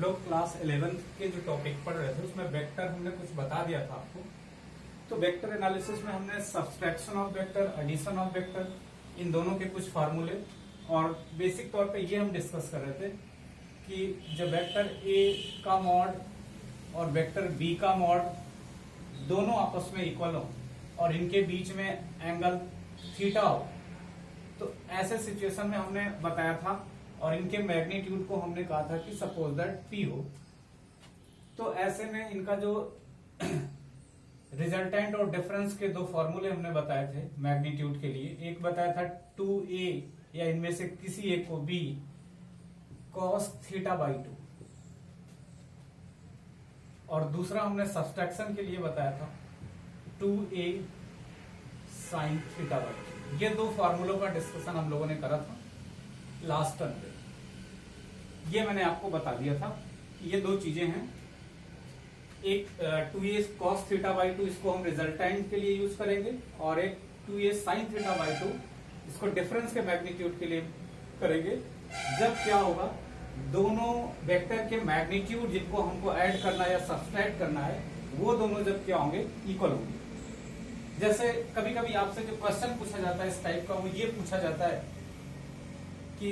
लोग class 11th के जो टॉपिक पढ़ रहे थे उसमें वेक्टर हमने कुछ बता दिया था आपको। तो वेक्टर एनालिसिस में हमने subtraction of vector, addition of vector, इन दोनों के कुछ फार्मूले और बेसिक तौर पे ये हम डिस्कस कर रहे थे कि जब वेक्टर ए का मॉड और वेक्टर बी का मॉड दोनों आपस में इक्वल हो और इनके बीच में एंगल थीटा हो, तो ऐसे सिचुएशन में हमने बताया था और इनके मैग्नीट्यूड को हमने कहा था कि सपोज दैट पी हो। तो ऐसे में इनका जो रिजल्टेंट और डिफरेंस के दो फॉर्मूले हमने बताए थे मैग्नीट्यूड के लिए। एक बताया था 2a या इनमें से किसी एक को b cos थीटा बाई 2 और दूसरा हमने सब्सट्रैक्शन के लिए बताया था 2a sin थीटा बाई 2। ये दो फॉर्मूलों का डिस्कशन हम लोगों ने करा था लास्ट टर्म पे। ये मैंने आपको बता दिया था कि ये दो चीजें हैं, एक 2a cos थीटा बाई 2 इसको हम रिजल्टेंट के लिए यूज करेंगे और एक 2a sin थीटा बाई 2 इसको डिफरेंस के मैग्नीट्यूड के लिए करेंगे। जब क्या होगा, दोनों वेक्टर के मैग्नीट्यूड जिनको हमको ऐड करना है या सब्सट्रैक्ट करना है वो दोनों जब क्या होंगे, इक्वल होंगे। जैसे कभी कभी आपसे जो क्वेश्चन पूछा जाता है इस टाइप का, वो ये पूछा जाता है कि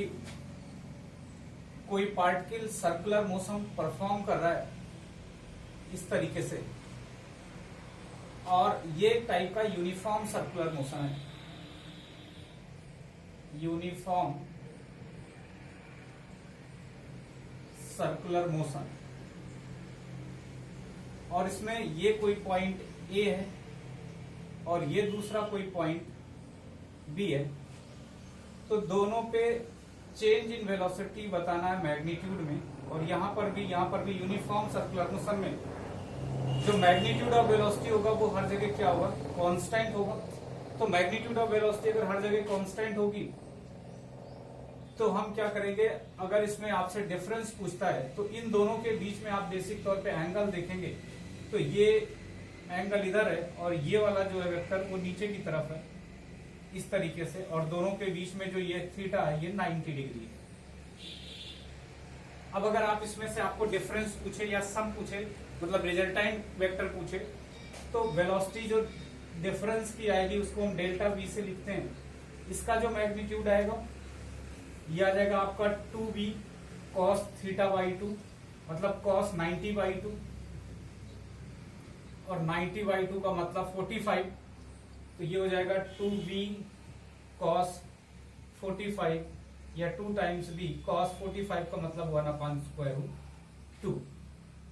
कोई पार्टिकल सर्कुलर मोशन परफॉर्म कर रहा है इस तरीके से और ये टाइप का यूनिफॉर्म सर्कुलर मोशन है, यूनिफॉर्म सर्कुलर मोशन, और इसमें ये कोई पॉइंट ए है और ये दूसरा कोई पॉइंट बी है। तो दोनों पे चेंज इन वेलोसिटी बताना है मैग्नीट्यूड में, और यहां पर भी यूनिफॉर्म सर्कुलर मोशन में जो मैग्नीट्यूड ऑफ वेलोसिटी होगा वो हर जगह क्या होगा, कांस्टेंट होगा। तो मैग्नीट्यूड ऑफ वेलोसिटी अगर हर जगह कांस्टेंट होगी तो हम क्या करेंगे, अगर इसमें आपसे डिफरेंस पूछता है तो इन दोनों के बीच में आप बेसिक तौर पे एंगल देखेंगे तो ये एंगल इधर है और ये वाला जो है वेक्टर वो नीचे की तरफ है इस तरीके से, और दोनों के बीच में जो ये थीटा है ये 90 डिग्री है। अब अगर आप इसमें से आपको डिफरेंस पूछे या सम पूछे, मतलब रिजल्टेंट वेक्टर पूछे, तो वेलोसिटी जो डिफरेंस की आएगी उसको हम डेल्टा वी से लिखते हैं। इसका जो मैग्नीट्यूड आएगा ये आ जाएगा आपका 2b cos थीटा बाई 2, मतलब cos 90 बाई 2, और 90 बाई 2 का मतलब 45, तो ये हो जाएगा 2b cos 45 या 2 टाइम्स b cos 45 का मतलब 1/√2।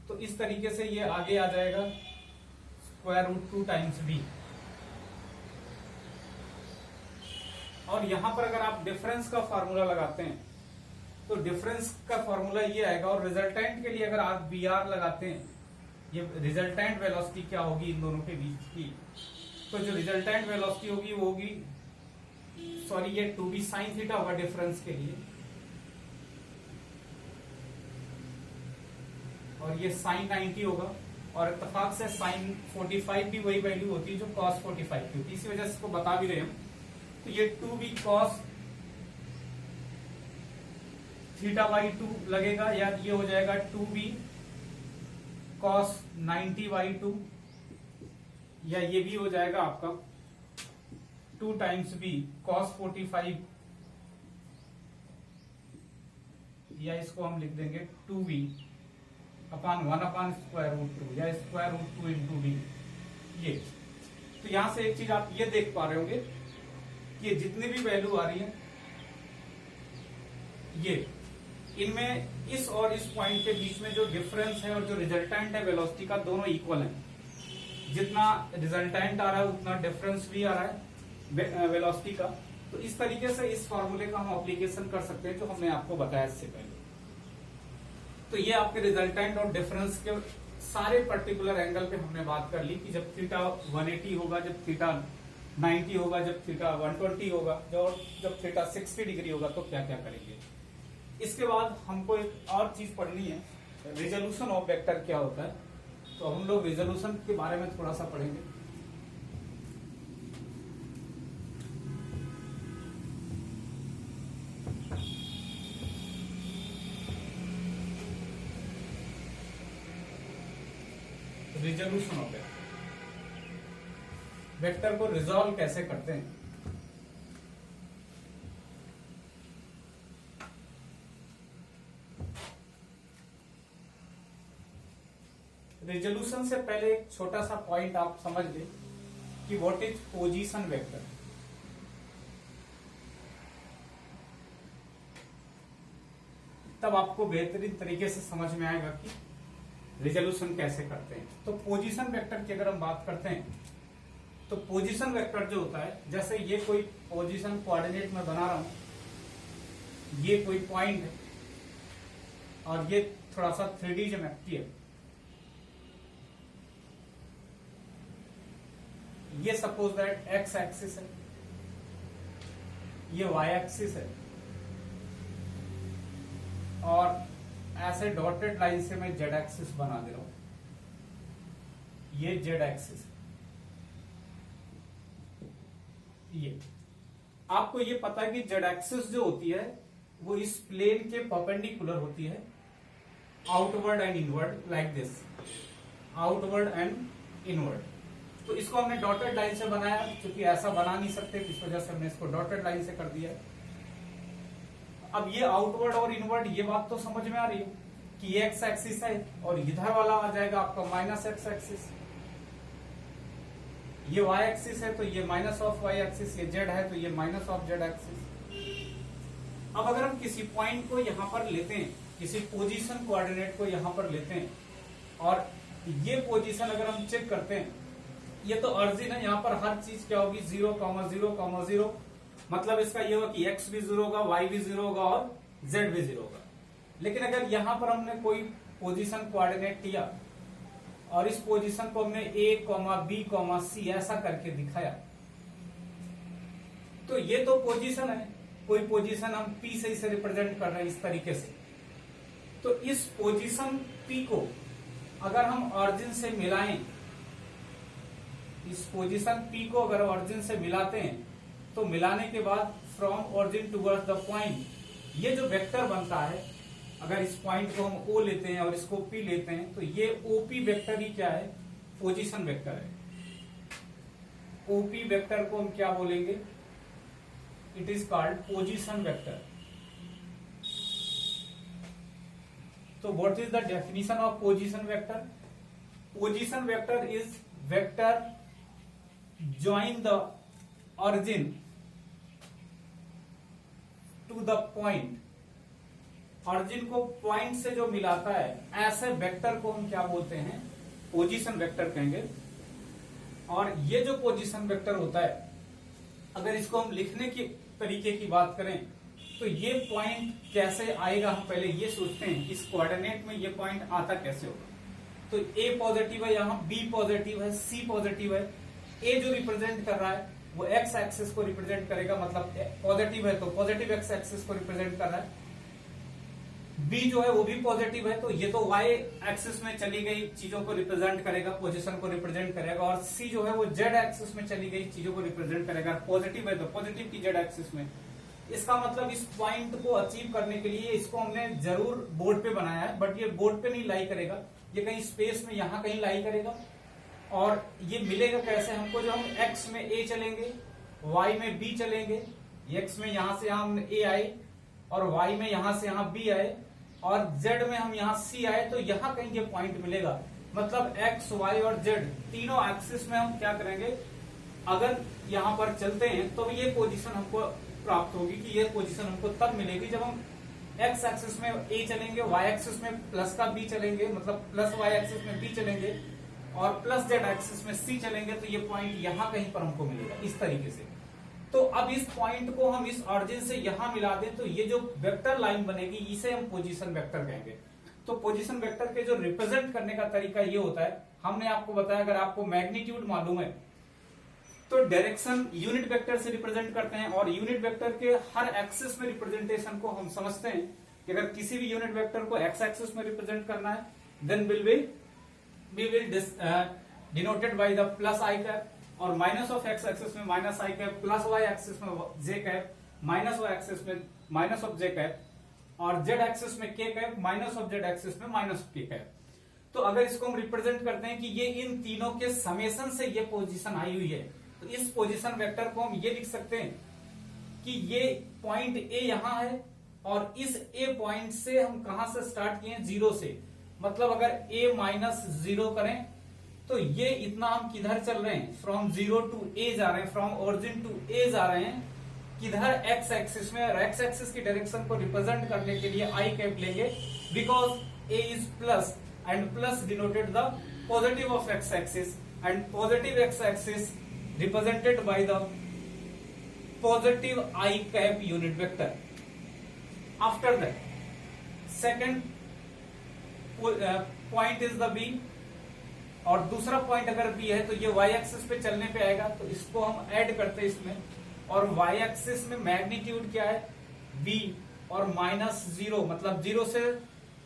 तो इस तरीके से ये आगे आ जाएगा √2 टाइम्स b। और यहां पर अगर आप डिफरेंस का फॉर्मूला लगाते हैं तो डिफरेंस का फॉर्मूला ये आएगा, और रिजल्टेंट के लिए अगर आप बी आर लगाते हैं, ये रिजल्टेंट वेलोसिटी क्या होगी इन दोनों के बीच की, तो जो रिजल्टेंट वेलोसिटी होगी वो होगी, सॉरी ये 2b sin थीटा होगा डिफरेंस के लिए, और ये sin 90 होगा, और इत्तेफाक से sin 45 भी वही वैल्यू होती है जो cos 45 की होती है, इसी वजह से इसको बता भी रहे हम। तो ये 2b cos थीटा बाई 2 लगेगा, या ये हो जाएगा 2b cos 90 बाई 2, या ये भी हो जाएगा आपका 2 टाइम्स b cos 45, या इसको हम लिख देंगे 2b अपॉन 1/√2 या √2 इंटू b। ये तो यहां से एक चीज आप ये देख पा रहे होंगे कि जितनी भी वैल्यू आ रही है ये इनमें इस और इस पॉइंट के बीच में जो डिफरेंस है और जो रिजल्टेंट है वेलोसिटी का, दोनों इक्वल हैं। जितना रिजल्टेंट आ रहा है उतना डिफरेंस भी आ रहा है वेलोसिटी का। तो इस तरीके से इस फॉर्मूले का हम एप्लीकेशन कर सकते हैं जो हमने आपको बताया इससे पहले। तो ये आपके रिजल्टेंट और डिफरेंस के सारे पर्टिकुलर एंगल पे हमने बात कर ली कि जब थीटा 180 होगा, जब थीटा 90 होगा, जब थीटा 120 होगा, जब थीटा 60 डिग्री होगा तो क्या क्या करेंगे। इसके बाद हमको एक और चीज पढ़नी है, रिजोल्यूशन ऑफ वेक्टर क्या होता है। तो हम लोग रिजोल्यूशन के बारे में थोड़ा सा पढ़ेंगे। रिजोल्यूशन हो गया। वेक्टर को रिजॉल्व कैसे करते हैं? रिजोल्यूशन से पहले एक छोटा सा पॉइंट आप समझ ले कि व्हाट इज पोजीशन वेक्टर। तब आपको बेहतरीन तरीके से समझ में आएगा कि रिजोल्यूशन कैसे करते हैं। तो पोजीशन वेक्टर की अगर हम बात करते हैं तो पोजीशन वेक्टर जो होता है, जैसे ये कोई पोजीशन कोऑर्डिनेट में बना रहा हूं, ये कोई पॉइंट है और ये थोड़ा सा 3D ज्योमेट्री है। ये सपोज दैट एक्स एक्सिस है, ये वाई एक्सिस है, और ऐसे डॉटेड लाइन से मैं जेड एक्सिस बना दे रहा हूं, ये जेड एक्सिस है। ये आपको ये पता है कि जेड एक्सिस जो होती है वो इस प्लेन के परपेंडिकुलर होती है, outward and inward, like this, outward and inward. तो इसको हमने डॉटेड लाइन से बनाया, क्योंकि ऐसा बना नहीं सकते, इस वजह से हमने इसको डॉटेड लाइन से कर दिया। अब ये आउटवर्ड और इनवर्ड, ये बात तो समझ में आ रही है कि ये एक्स एक्सिस है और इधर वाला आ जाएगा आपका माइनस एक्स एक्सिस। ये वाई एक्सिस है तो ये माइनस ऑफ वाई एक्सिस, ये जेड है तो ये माइनस ऑफ जेड एक्सिस। अब अगर हम किसी पॉइंट को यहां पर लेते हैं, किसी पोजीशन कोऑर्डिनेट को यहां पर लेते हैं, और ये पोजीशन अगर हम चेक करते हैं, ये तो ऑरिजिन है, यहां पर हर चीज क्या होगी 0,0,0, मतलब इसका ये होगा कि x भी 0 होगा, y भी 0 होगा और z भी 0 होगा। लेकिन अगर यहां पर हमने कोई पोजीशन कोऑर्डिनेट लिया और इस पोजीशन को हमने a, b, c ऐसा करके दिखाया, तो ये तो पोजीशन है, कोई पोजीशन हम p से रिप्रेजेंट कर रहे हैं इस तरीके से। तो इस पोजीशन p को अगर हम ऑरिजिन से मिलाएं, इस पोजीशन p को अगर ऑरिजिन से मिलाते हैं, तो मिलाने के बाद from origin towards the point, ये जो वेक्टर बनता है, अगर इस पॉइंट को हम O लेते हैं और इसको P लेते हैं, तो ये OP वेक्टर ही क्या है? पोजीशन वेक्टर है। OP वेक्टर को हम क्या बोलेंगे? It is called position vector. तो what is the definition of position vector? Position vector is vector join the origin to the point, origin को पॉइंट से जो मिलाता है, ऐसे वेक्टर को हम क्या बोलते हैं? पोजीशन वेक्टर कहेंगे। और ये जो पोजीशन वेक्टर होता है, अगर इसको हम लिखने के तरीके की बात करें, तो ये पॉइंट कैसे आएगा, हम पहले ये सोचते हैं इस कोऑर्डिनेट में ये पॉइंट आता कैसे होगा। तो A पॉजिटिव है, यहाँ B पॉजिटिव है, C पॉजिटिव है। A जो रिप्रेजेंट कर रहा है वो एक्स एक्सिस को रिप्रेजेंट करेगा, मतलब पॉजिटिव है तो पॉजिटिव एक्स एक्सिस को रिप्रेजेंट कर रहा है। बी जो है वो भी पॉजिटिव है, तो ये तो वाई एक्सिस में चली गई चीजों को रिप्रेजेंट करेगा, पोजीशन को रिप्रेजेंट करेगा। और सी जो है वो जेड एक्सिस में चली गई चीजों को रिप्रेजेंट करेगा। पॉजिटिव है तो पॉजिटिव की जेड एक्सिस में। इसका मतलब इस पॉइंट को अचीव करने के लिए इसको हमने जरूर बोर्ड पे बनाया है, बट ये बोर्ड पे नहीं लाई करेगा, ये कहीं स्पेस में यहां कहीं लाई करेगा। और ये मिलेगा कैसे हमको? जो हम x में a चलेंगे, y में b चलेंगे, x में यहां से यहां a आए और y में यहां से यहां b आए और z में हम यहां c आए, तो यहां कहीं ये पॉइंट मिलेगा। मतलब x, y और z तीनों एक्सिस में हम क्या करेंगे, अगर यहां पर चलते हैं तो ये पोजीशन हमको प्राप्त होगी कि ये पोजीशन हमको तब मिलेगी जब हम x एक्सिस में a चलेंगे, y एक्सिस में प्लस का b चलेंगे, मतलब प्लस y एक्सिस में b चलेंगे और प्लस जेड एक्सिस में सी चलेंगे, तो ये पॉइंट यहां कहीं पर हमको मिलेगा इस तरीके से। तो अब इस पॉइंट को हम इस ऑरिजिन से यहां मिला दें, तो ये जो वेक्टर लाइन बनेगी इसे हम पोजीशन वेक्टर कहेंगे। तो पोजीशन वेक्टर के जो रिप्रेजेंट करने का तरीका ये होता है, हमने आपको बताया अगर आपको मैग्नीट्यूड मालूम है तो डायरेक्शन यूनिट वेक्टर से रिप्रेजेंट करते हैं, और यूनिट वेक्टर के हर एक्सिस में रिप्रेजेंटेशन को हम समझते हैं कि अगर किसी भी यूनिट वेक्टर को एक्स एक्सिस में रिप्रेजेंट करना है, then we will denoted by the plus I cap, और माइनस ऑफ एक्स एक्सिस में minus I cap, plus Y axis में J cap, minus Y axis में माइनस ऑफ जे कैप, और Z axis में K cap, minus of Z axis में minus K cap. तो अगर इसको हम रिप्रेजेंट करते हैं कि ये इन तीनों के समेशन से ये पोजीशन आई हुई है, तो इस पोजीशन वेक्टर को हम ये लिख सकते हैं कि ये पॉइंट ए यहां है और इस ए पॉइंट से हम कहां से स्टार्ट किए, जीरो से। मतलब अगर ए माइनस जीरो करें तो ये इतना हम किधर चल रहे हैं, फ्रॉम जीरो टू ए जा रहे हैं, फ्रॉम ओरिजिन टू ए जा रहे हैं किधर, एक्स एक्सिस में। और एक्स एक्सिस की डायरेक्शन को रिप्रेजेंट करने के लिए आई कैप लेंगे, because A is plus and plus denoted the positive of X axis and positive X axis represented by the positive I cap unit vector. After that second point is the B, और दूसरा point अगर B है तो ये Y axis पे चलने पे आएगा, तो इसको हम ऐड करते हैं इसमें। और वाई एक्सिस में मैग्नीट्यूड क्या है, बी, और माइनस जीरो, मतलब जीरो से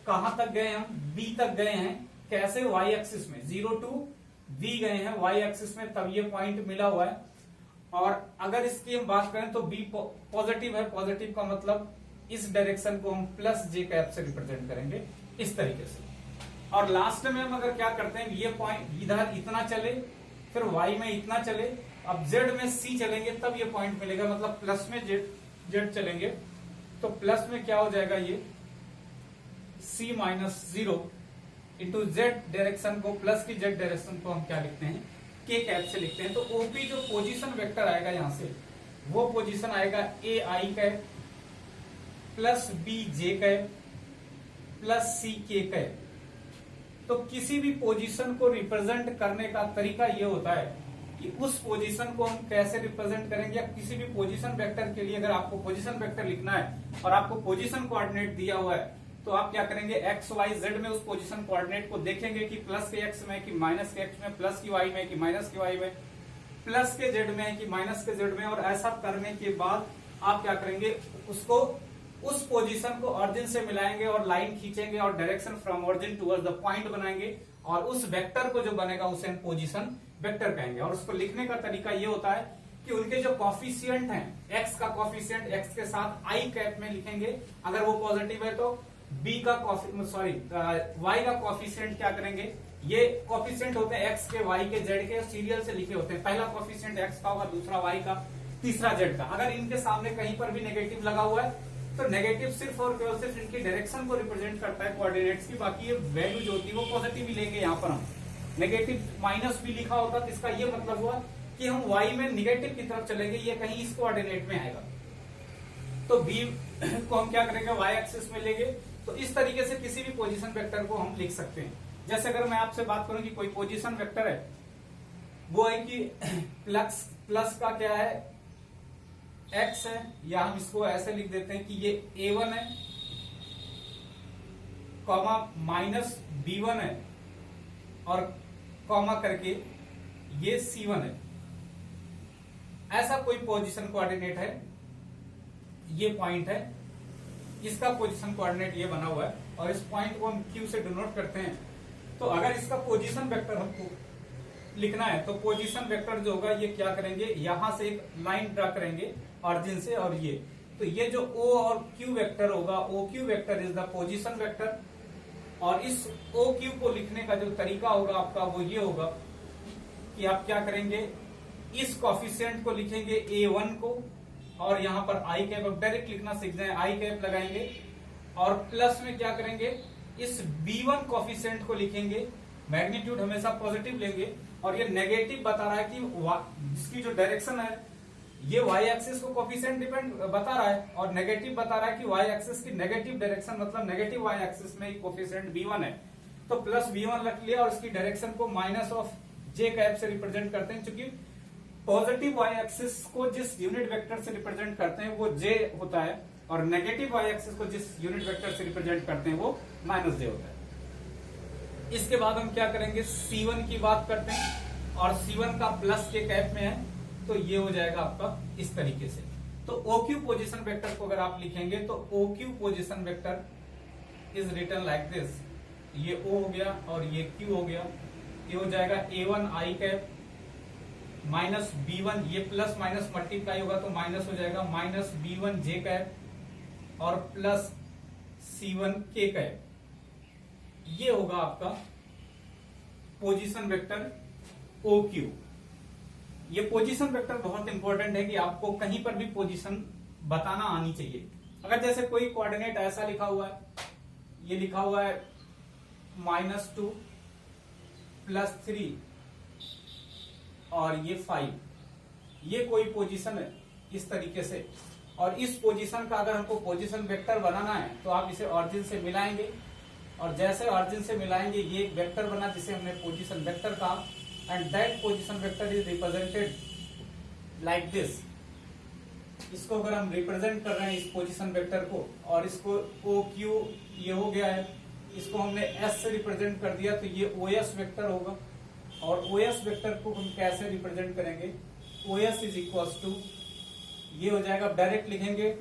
कहां तक गए हम, बी तक गए हैं। कैसे, वाई एक्सिस में जीरो टू बी गए हैं वाई एक्सिस में, तब ये पॉइंट मिला हुआ है। और अगर इसकी हम बात करें तो बी पॉजिटिव है, पॉजिटिव का मतलब इस डायरेक्शन को हम प्लस जे कैप से रिप्रेजेंट करेंगे इस तरीके से। और लास्ट में हम अगर क्या करते हैं, ये पॉइंट इधर इतना चले, फिर y में इतना चले, अब z में c चलेंगे तब ये पॉइंट मिलेगा, मतलब प्लस में z चलेंगे तो प्लस में क्या हो जाएगा, ये c minus zero into Z direction को, प्लस की z डायरेक्शन को हम क्या लिखते हैं, k कैप से लिखते हैं। तो OP जो पोजीशन वेक्टर आएगा यहां से, वो पोजीशन आएगा a I cap plus b j cap plus c k cap. तो किसी भी पोजीशन को रिप्रेजेंट करने का तरीका ये होता है कि उस पोजीशन को हम कैसे रिप्रेजेंट करेंगे, या किसी भी पोजीशन वेक्टर के लिए अगर आपको पोजीशन वेक्टर लिखना है और आपको पोजीशन कोऑर्डिनेट दिया हुआ है, तो आप क्या करेंगे, एक्स वाई जेड में उस पोजीशन कोऑर्डिनेट को देखेंगे कि प्लस के एक्स में, कि माइनस के एक्स में, प्लस की वाई में, कि माइनस की वाई में, प्लस के जेड में, कि माइनस के जेड में। और ऐसा करने के बाद आप क्या करेंगे, उसको उस पोजीशन को ऑरिजिन से मिलाएंगे और लाइन खींचेंगे और direction from origin towards the point बनाएंगे, और उस वेक्टर को जो बनेगा उसे हम पोजीशन वेक्टर कहेंगे। और उसको लिखने का तरीका ये होता है कि उनके जो कॉफिशिएंट हैं, एक्स का कॉफिशिएंट एक्स के साथ आई कैप में लिखेंगे, अगर वो पॉजिटिव है तो बी का वाई का कॉफिशिएंट क्या करेंगे, ये कॉफिशिएंट होते हैं एक्स के, वाई के, जेड के, सीरियल से लिखे होते हैं। पहला कॉफिशिएंट एक्स का होगा, दूसरा वाई का, तीसरा जेड का। अगर इनके सामने कहीं पर भी नेगेटिव लगा हुआ है तो नेगेटिव सिर्फ और केवल सिर्फ इनकी डायरेक्शन को रिप्रेजेंट करता है कोऑर्डिनेट्स की, बाकी ये वैल्यू जो होती है वो पॉजिटिव ही लेंगे। यहाँ पर हम नेगेटिव माइनस भी लिखा होता तो इसका ये मतलब हुआ कि हम y में निगेटिव की तरफ चलेंगे, ये कहीं इस कोऑर्डिनेट में आएगा। तो b को हम क्या करेंगे, y एक्सिस में लेंगे। तो इस तरीके से किसी भी पोजीशन वेक्टर को हम लिख सकते हैं। जैसे अगर मैं आपसे बात करूं कि कोई पोजीशन वेक्टर है, वो है कि प्लस का क्या है, x है, या हम इसको ऐसे लिख देते हैं कि ये a1 है, कॉमा माइनस b1 है, और कॉमा करके ये c1 है। ऐसा कोई पोजीशन कोऑर्डिनेट है, ये पॉइंट है, इसका पोजीशन कोऑर्डिनेट ये बना हुआ है, और इस पॉइंट को हम q से डिनोट करते हैं। तो अगर इसका पोजीशन वेक्टर हमको लिखना है तो पोजीशन वेक्टर जो होगा ये क्या करेंगे, यहां से एक लाइन ड्रा करेंगे ऑरिजिन से, और ये तो ये जो O और Q वेक्टर होगा, OQ vector is the position vector. और इस OQ को लिखने का जो तरीका होगा आपका वो ये होगा कि आप क्या करेंगे, इस कॉफिशिएंट को लिखेंगे A1 को, और यहां पर आई कैप, अब डायरेक्ट लिखना सीख जाए, आई कैप लगाएंगे, और प्लस में क्या करेंगे, इस B1 कॉफिशिएंट को लिखेंगे, मैग्नीट्यूड हमेशा पॉजिटिव लेंगे, और ये नेगेटिव बता रहा है कि जिसकी जो डायरेक्शन है ये y एक्सिस को कोफिशिएंट डिपेंड बता रहा है, और नेगेटिव बता रहा है कि y एक्सिस की नेगेटिव डायरेक्शन, मतलब नेगेटिव y एक्सिस में कोफिशिएंट b1 है, तो प्लस b1 रख लिया, और इसकी डायरेक्शन को माइनस ऑफ j कैप से रिप्रेजेंट करते हैं, क्योंकि पॉजिटिव y एक्सिस को जिस यूनिट वेक्टर से रिप्रेजेंट करते हैं वो j होता है, और नेगेटिव y एक्सिस को जिस यूनिट वेक्टर से रिप्रेजेंट करते हैं वो माइनस j होता है। इसके बाद हम क्या करेंगे, C1 की बात करते हैं, और C1 का प्लस के कैप में है, तो ये हो जाएगा आपका इस तरीके से। तो OQ पोजीशन वेक्टर को अगर आप लिखेंगे तो OQ position vector is written like this, ये O हो गया और ये Q हो गया, ये हो जाएगा A1 आई कैप माइनस B1, ये प्लस माइनस मल्टीप्लाई होगा तो माइनस हो जाएगा, माइनस B1 J कैप और प्लस C1 K कैप, ये होगा आपका पोजीशन वेक्टर ओ क्यू। ये पोजीशन वेक्टर बहुत इंपॉर्टेंट है कि आपको कहीं पर भी पोजीशन बताना आनी चाहिए। अगर जैसे कोई कोऑर्डिनेट ऐसा लिखा हुआ है, ये लिखा हुआ है -2 +3 और ये 5, ये कोई पोजीशन है इस तरीके से, और इस पोजीशन का अगर हमको पोजीशन वेक्टर बनाना है तो आप इसे ऑरिजिन से मिलाएंगे, और जैसे ऑरिजिन से मिलाएंगे ये एक वेक्टर बना जिसे हमने पोजीशन वेक्टर कहा, and that position vector is represented like this. इसको अगर हम रिप्रेजेंट कर रहे हैं इस पोजीशन वेक्टर को, और इसको ओ क्यू ये हो गया है, इसको हमने एस से रिप्रेजेंट कर दिया तो ये ओ एस वेक्टर होगा। और ओ एस वेक्टर को हम कैसे रिप्रेजेंट करेंगे, O S is equal to, ये हो जाएगा, डायरेक्ट लिखेंगे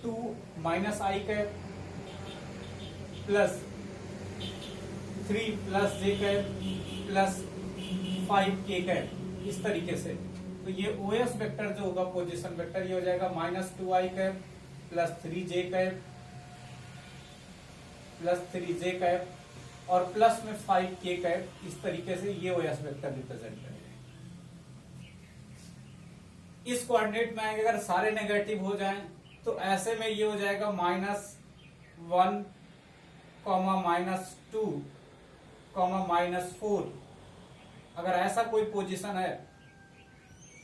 2 - i cap plus 3 + j cap plus 5 k cap, इस तरीके से। तो ये ओ एस वेक्टर जो होगा पोजीशन वेक्टर, ये हो जाएगा -2i cap plus 3j cap plus 3j cap और प्लस में 5k कैप, इस तरीके से ये ओ एस वेक्टर रिप्रेजेंट करेंगे। इस कोऑर्डिनेट में अगर सारे नेगेटिव हो जाएं तो ऐसे में ये हो जाएगा -1, -2, -4। अगर ऐसा कोई पोजीशन है,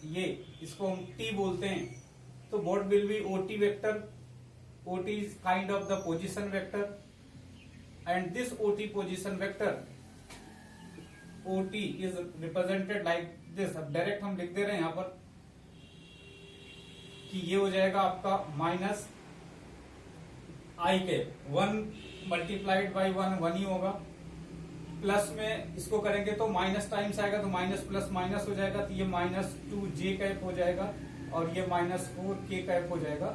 ये इसको हम टी बोलते हैं, तो what will be OT vector. OT is kind of the position vector, and this OT position vector, OT is represented like this. अब डायरेक्ट हम लिख दे रहे हैं यहां पर कि ये हो जाएगा आपका -i कैप, 1 × 1 1 ही होगा, प्लस में इसको करेंगे तो माइनस टाइम्स आएगा तो माइनस प्लस माइनस हो जाएगा, तो ये -2j कैप हो जाएगा और ये -4k कैप हो जाएगा।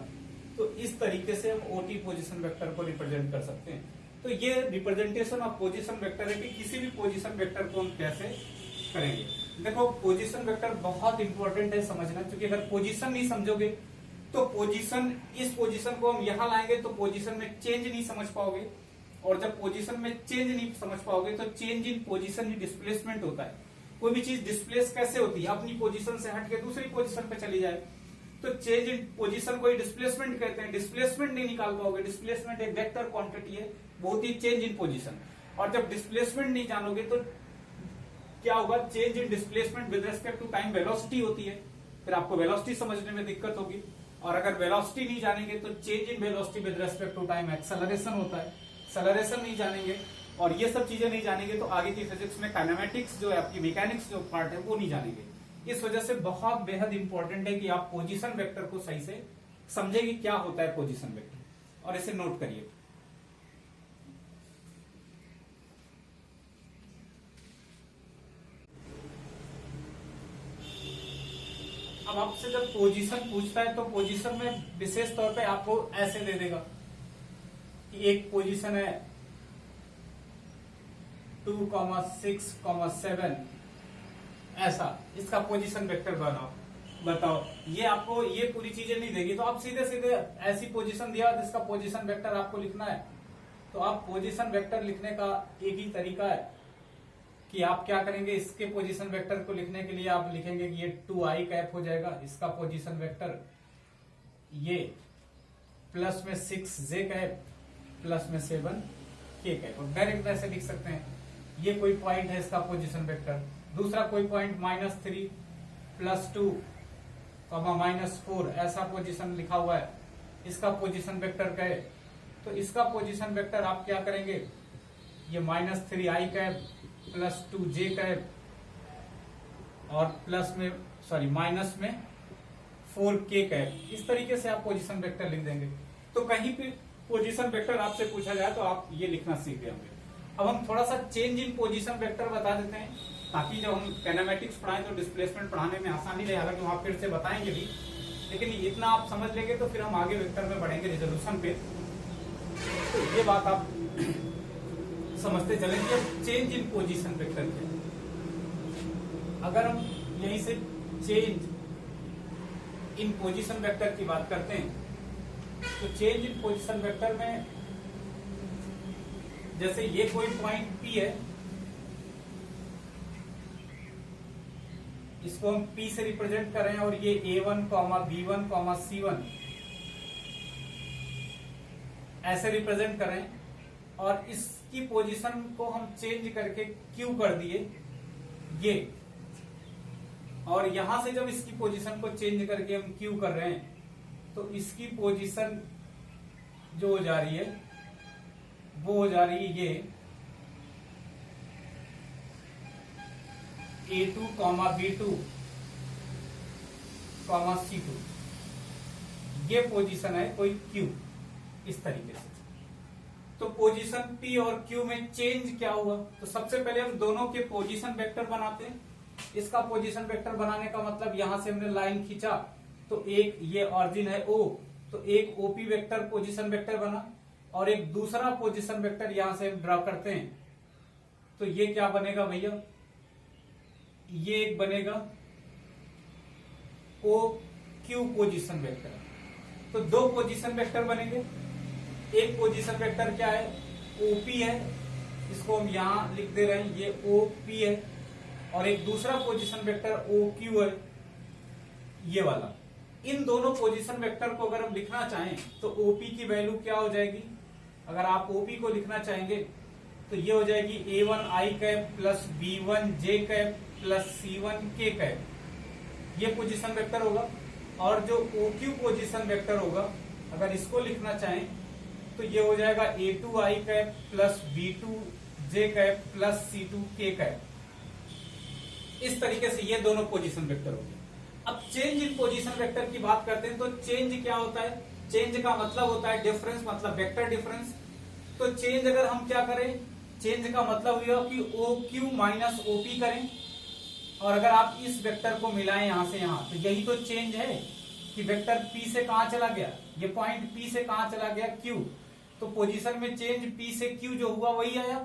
तो इस तरीके से हम ओटी पोजीशन वेक्टर को रिप्रेजेंट कर सकते हैं। तो ये रिप्रेजेंटेशन ऑफ पोजीशन वेक्टर है कि किसी भी पोजीशन वेक्टर को हम कैसे करेंगे। देखो पोजीशन वेक्टर बहुत इंपॉर्टेंट है समझना, क्योंकि अगर पोजीशन नहीं समझोगे तो पोजीशन, इस पोजीशन को हम यहां लाएंगे तो पोजीशन में चेंज नहीं समझ पाओगे, और जब पोजीशन में चेंज नहीं समझ पाओगे तो चेंज इन पोजीशन ही डिस्प्लेसमेंट होता है। कोई भी चीज डिस्प्लेस कैसे होती है, अपनी पोजीशन से हट के दूसरी पोजीशन पे चली जाए, तो चेंज इन पोजीशन को ही डिस्प्लेसमेंट कहते हैं। डिस्प्लेसमेंट नहीं निकाल पाओगे, डिस्प्लेसमेंट एक वेक्टर क्वांटिटी है, बहुत ही चेंज इन पोजीशन। और जब डिस्प्लेसमेंट नहीं जानोगे तो क्या होगा, change in displacement with respect to time velocity होती है, फिर आपको वेलोसिटी समझने में दिक्कत होगी। और अगर वेलोसिटी नहीं जानेंगे तो change in velocity with respect to time acceleration होता है, एक्सेलरेशन नहीं जानेंगे और ये सब चीजें नहीं जानेंगे तो आगे की फिजिक्स में काइनेमेटिक्स जो है, आपकी मैकेनिक्स जो पार्ट है वो नहीं जानेंगे। इस वजह से बहुत बेहद इंपॉर्टेंट है कि आप पोजीशन वेक्टर को सही से समझे कि क्या होता है पोजीशन वेक्टर, और इसे नोट करिए। अब आपसे जब पोजीशन पूछता है तो पोजीशन में विशेष तौर पे आपको ऐसे दे देगा कि एक पोजीशन है 2,6,7, ऐसा इसका पोजीशन वेक्टर बताओ। ये आपको ये पूरी चीजें नहीं देगी, तो आप सीधे सीधे ऐसी पोजीशन दिया जिसका पोजीशन वेक्टर आपको लिखना है, तो आप पोजीशन वेक्टर लिखने का एक ही तरीका है कि आप क्या करेंगे, इसके पोजीशन वेक्टर को लिखने के लिए आप लिखेंगे कि ये 2i कैप हो जाएगा, इसका पोजीशन वेक्टर, ये प्लस में 6j कैप प्लस में 7k कैप, और डायरेक्ट ऐसे लिख सकते हैं। ये कोई पॉइंट है, इसका पोजीशन वेक्टर। दूसरा कोई पॉइंट -3 + 2, -4, ऐसा पोजीशन लिखा हुआ है, इसका पोजीशन वेक्टर क्या है, तो इसका पोजीशन वेक्टर आप क्या करेंगे, ये -3i cap plus 2j cap और प्लस में माइनस में 4k कैप, इस तरीके से आप पोजीशन वेक्टर लिख देंगे। तो कहीं भी पोजीशन वेक्टर आपसे पूछा जाए तो आप ये लिखना सीख गए होंगे। अब हम थोड़ा सा चेंज इन पोजीशन वेक्टर बता देते हैं, ताकि जब हम काइनेमेटिक्स पढ़ाएं तो डिस्प्लेसमेंट पढ़ाने में आसानी रहे। हालांकि वहां फिर से बताएंगे भी, लेकिन इतना आप समझ लेंगे तो फिर हम आगे वेक्टर में बढ़ेंगे रिजोल्यूशन पे। तो ये बात आप समझते चलेंगे। चेंज इन पोजीशन वेक्टर के, अगर हम यहीं से चेंज इन पोजीशन वेक्टर की बात करते हैं तो चेंज इन पोजीशन वेक्टर में जैसे ये कोई पॉइंट P है, इसको हम P से रिप्रेजेंट कर रहे हैं और ये A1, B1, C1 ऐसे रिप्रेजेंट कर रहे हैं और इसकी पोजीशन को हम चेंज करके Q कर दिए ये, और यहां से जब इसकी पोजीशन को चेंज करके हम Q कर रहे हैं तो इसकी पोजीशन जो हो जा रही है वो हो जा रही है ये A2, B2, C2, ये पोजीशन है कोई Q इस तरीके से। तो पोजीशन P और Q में चेंज क्या हुआ, तो सबसे पहले हम दोनों के पोजीशन वेक्टर बनाते हैं। इसका पोजीशन वेक्टर बनाने का मतलब यहां से हमने लाइन खींचा तो एक ये ऑरिजिन है O, तो एक OP वेक्टर पोजीशन वेक्टर बना और एक दूसरा पोजीशन वेक्टर यहां से हम ड्रा करते हैं। तो ये क्या बनेगा भैया, ये एक बनेगा OQ पोजीशन वेक्टर। तो दो पोजीशन वेक्टर बनेंगे, एक पोजीशन वेक्टर क्या है OP है, इसको हम यहां लिख दे रहे हैं ये OP है, और एक दूसरा पोजीशन वेक्टर OQ है ये वाला। इन दोनों पोजीशन वेक्टर को अगर हम लिखना चाहें तो OP की वैल्यू क्या हो जाएगी, अगर आप OP को लिखना चाहेंगे तो ये हो जाएगी A1 i plus B1 j plus C1 k, ये पोजीशन वेक्टर होगा। और जो OQ पोजीशन वेक्टर होगा अगर इसको लिखना चाहें तो ये हो जाएगा A2 i plus B2 j plus C2 k। इस तरीके से ये दोनों पोजीशन वेक्टर हो गए। अब चेंज इन पोजीशन वेक्टर की बात करते हैं तो चेंज क्या होता है, चेंज का मतलब होता है डिफरेंस, मतलब वेक्टर डिफरेंस। तो चेंज अगर हम क्या करें, चेंज का मतलब हुआ कि OQ माइनस OP करें, और अगर आप इस वेक्टर को मिलाएं यहां से यहां तो यही तो चेंज है कि वेक्टर P से कहां चला गया, ये पॉइंट P से कहां चला गया Q, तो पोजीशन में चेंज P से Q जो हुआ वही आया,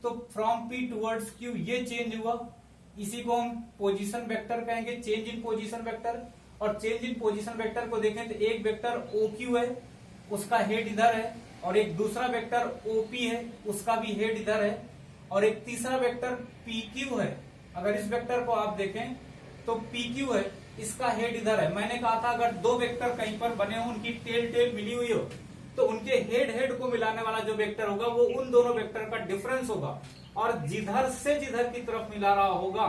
तो फ्रॉम P टुवर्ड्स Q ये चेंज हुआ। इसी को हम पोजीशन वेक्टर कहेंगे, चेंज इन पोजीशन वेक्टर। और चेंज इन पोजीशन वेक्टर को देखें तो एक वेक्टर OQ है, उसका हेड इधर है, और एक दूसरा वेक्टर OP है, उसका भी हेड इधर है, और एक तीसरा वेक्टर PQ है। अगर इस वेक्टर को आप देखें तो PQ है, इसका हेड इधर है। मैंने कहा था अगर दो वेक्टर कहीं पर बने हो, उनकी टेल टेल मिली हुई हो, तो उनके हेड हेड को मिलाने वाला जो वेक्टर होगा वो उन दोनों वेक्टर का डिफरेंस होगा, और जिधर से जिधर की तरफ मिला रहा होगा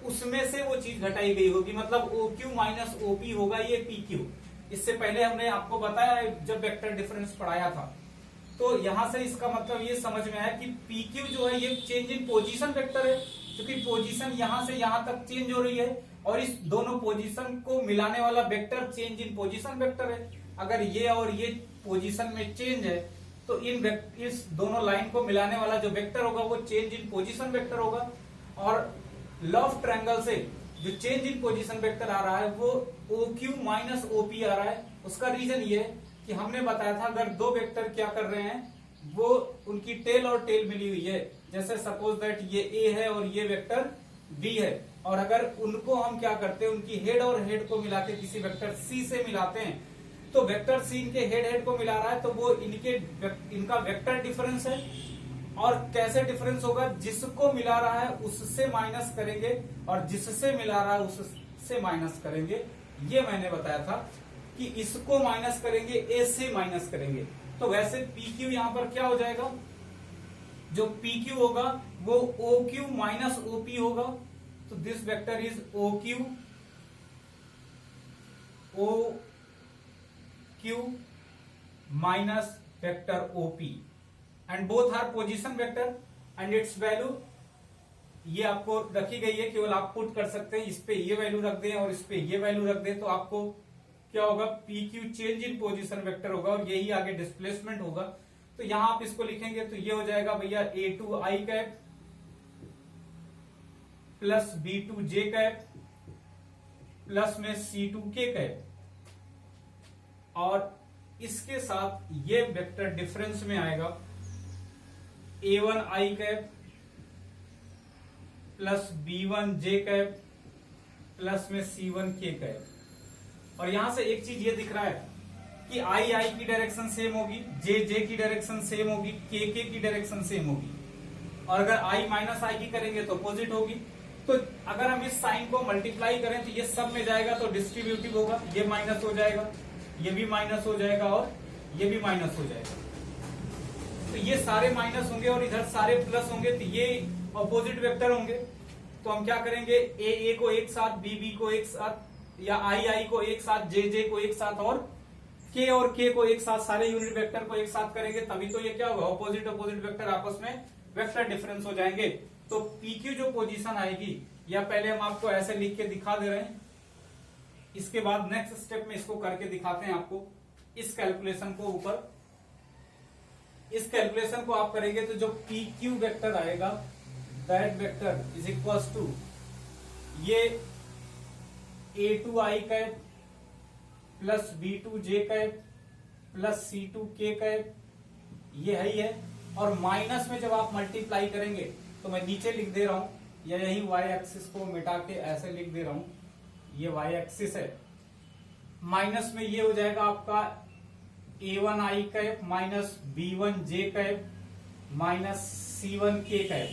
उसमें से वो चीज घटाई गई होगी, मतलब OQ माइनस OP होगा ये PQ। इससे पहले हमने आपको बताया जब वेक्टर डिफरेंस पढ़ाया था। तो यहां से इसका मतलब ये समझ में आया कि PQ जो है ये चेंज इन पोजीशन वेक्टर है, क्योंकि पोजीशन यहां से यहां तक चेंज हो रही है, और इस दोनों पोजीशन को मिलाने वाला vector change in position vector है। अगर ये और ये पोजीशन में चेंज है तो इस दोनों लाइन को मिलाने वाला जो वेक्टर होगा वो चेंज इन पोजीशन वेक्टर होगा। और लव ट्रायंगल से जो चेंज इन पोजीशन वेक्टर आ रहा है वो OQ माइनस OP आ रहा है। उसका रीजन ये है कि हमने बताया था अगर दो वेक्टर क्या कर रहे हैं, वो उनकी टेल और टेल मिली हुई है, जैसे सपोज दैट ये A है और ये वेक्टर B है, और अगर उनको हम क्या करते हैं, उनकी हेड और हेड को मिला के किसी वेक्टर C से मिलाते हैं, तो वेक्टर C इनके हेड हेड को मिला रहा है, तो वो इनका वेक्टर डिफरेंस है। और कैसे डिफरेंस होगा, जिसको मिला रहा है उससे माइनस करेंगे, और जिससे मिला रहा है उससे माइनस करेंगे। ये मैंने बताया था कि इसको माइनस करेंगे, A से माइनस करेंगे। तो वैसे PQ यहां पर क्या हो जाएगा, जो PQ होगा वो OQ माइनस OP होगा। तो this vector is OQ minus vector OP, and both are position vector and its value ये आपको रखी गई है, केवल आप पुट कर सकते हैं, इस पे ये वैल्यू रख दें और इस पे ये वैल्यू रख दें, तो आपको क्या होगा, PQ change in position vector होगा, और यही आगे डिस्प्लेसमेंट होगा। तो यहां आप इसको लिखेंगे तो ये हो जाएगा भैया A2 i plus B2 j plus में C2 k, और इसके साथ ये वेक्टर डिफरेंस में आएगा A1 i plus B1 j plus में C1 k। और यहां से एक चीज ये दिख रहा है कि I की डायरेक्शन सेम होगी, J की डायरेक्शन सेम होगी, K की डायरेक्शन सेम होगी, और अगर I माइनस I की करेंगे तो अपोजिट होगी। तो तो अगर हम इस साइन को मल्टीप्लाई करें तो ये सब में जाएगा तो डिस्ट्रीब्यूटिव होगा, ये माइनस हो जाएगा, ये भी माइनस हो जाएगा और ये भी माइनस हो जाएगा। तो ये सारे माइनस होंगे और इधर सारे प्लस होंगे, तो ये ऑपोजिट वेक्टर होंगे। तो हम क्या करेंगे, ए को एक साथ, बी को एक साथ, या आई को एक साथ, जे को एक साथ और के को एक साथ, सारे यूनिट वेक्टर को एक साथ करेंगे, तभी तो ये क्या होगा, ऑपोजिट वेक्टर आपस में वेक्टर डिफरेंस हो जाएंगे। तो PQ जो पोजीशन आएगी, या पहले हम आपको ऐसे लिख के दिखा दे रहे हैं, इसके बाद नेक्स्ट स्टेप में इसको करके दिखाते हैं आपको। इस कैलकुलेशन को ऊपर, इस कैलकुलेशन को आप करेंगे तो जो PQ वेक्टर आएगा, that vector is equals to ये A2i cap plus B2j cap plus C2k cap, ये है ही है। और माइनस में जब आप मल्टीप्लाई करेंगे तो मैं नीचे लिख दे रहा हूं, या यही y एक्सिस को मिटा के ऐसे लिख दे रहा हूं, ये y एक्सिस है। माइनस में ये हो जाएगा आपका A1i cap minus B1j cap minus C1k cap,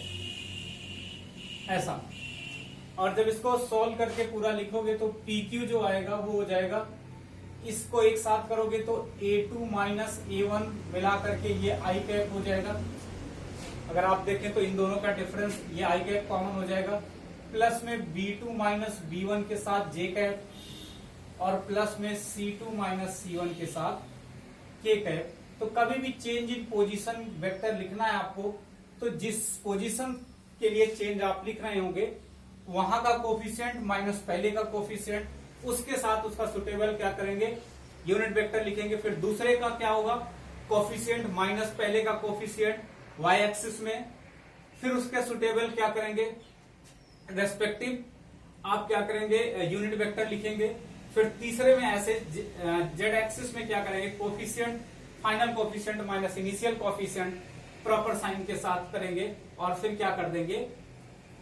ऐसा। और जब इसको सॉल्व करके पूरा लिखोगे तो PQ जो आएगा वो हो जाएगा, इसको एक साथ करोगे तो A2 माइनस A1 मिला करके ये I कैप हो जाएगा। अगर आप देखें तो इन दोनों का डिफरेंस, ये I कैप कॉमन हो जाएगा, प्लस में B2 माइनस B1 के साथ J कैप और प्लस में C2 माइनस C1 के साथ K कैप। तो कभी भी चेंज इन पोजीशन वेक्टर लिखना है आपको, तो जिस पोजीशन के लिए चेंज आप लिख रहे होंगे वहां का कोफिशिएंट माइनस पहले का कोफिशिएंट, उसके साथ उसका सुटेबल क्या करेंगे, यूनिट वेक्टर लिखेंगे। फिर दूसरे का क्या होगा, कोफिशिएंट माइनस पहले का कोफिशिएंट वाई एक्सिस में, फिर उसके सुटेबल क्या करेंगे, रेस्पेक्टिव आप क्या करेंगे, यूनिट वेक्टर लिखेंगे। फिर तीसरे में ऐसे जेड एक्सिस में क्या करेंगे, coefficient final coefficient minus initial coefficient proper sign के साथ करेंगे। और फिर क्या कर देंगे,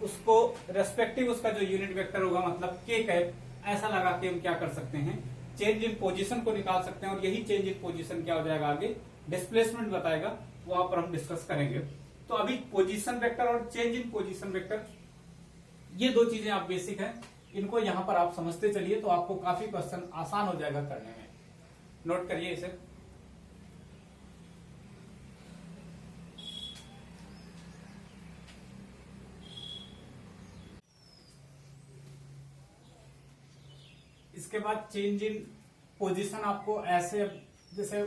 उसको रेस्पेक्टिव उसका जो यूनिट वेक्टर होगा मतलब के कैप, ऐसा लगा के हम क्या कर सकते हैं, चेंज इन पोजीशन को निकाल सकते हैं। और यही चेंज इन पोजीशन क्या हो जाएगा, आगे डिस्प्लेसमेंट बताएगा, वहां पर हम डिस्कस करेंगे। तो अभी पोजीशन वेक्टर और चेंज इन पोजीशन वेक्टर, ये दो चीजें आप बेसिक हैं, इनको यहां पर आप समझते चलिए तो आपको काफी क्वेश्चन आसान हो जाएगा करने में। नोट करिए इसे। इसके बाद चेंज इन पोजीशन आपको ऐसे, जैसे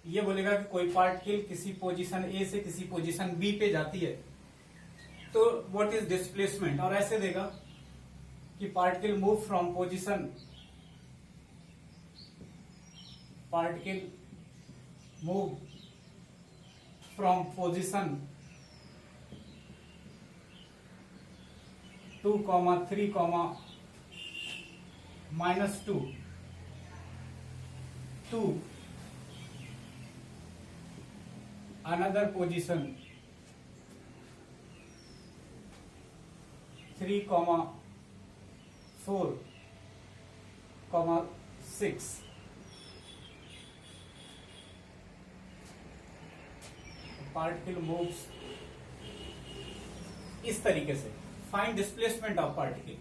ये बोलेगा कि कोई पार्टिकल किसी पोजीशन ए से किसी पोजीशन बी पे जाती है तो व्हाट इज डिस्प्लेसमेंट, और ऐसे देगा कि particle move from position, particle move from position 2, 3, -2 to another position 3, 4, 6। Particle moves इस तरीके से। Find displacement of particle,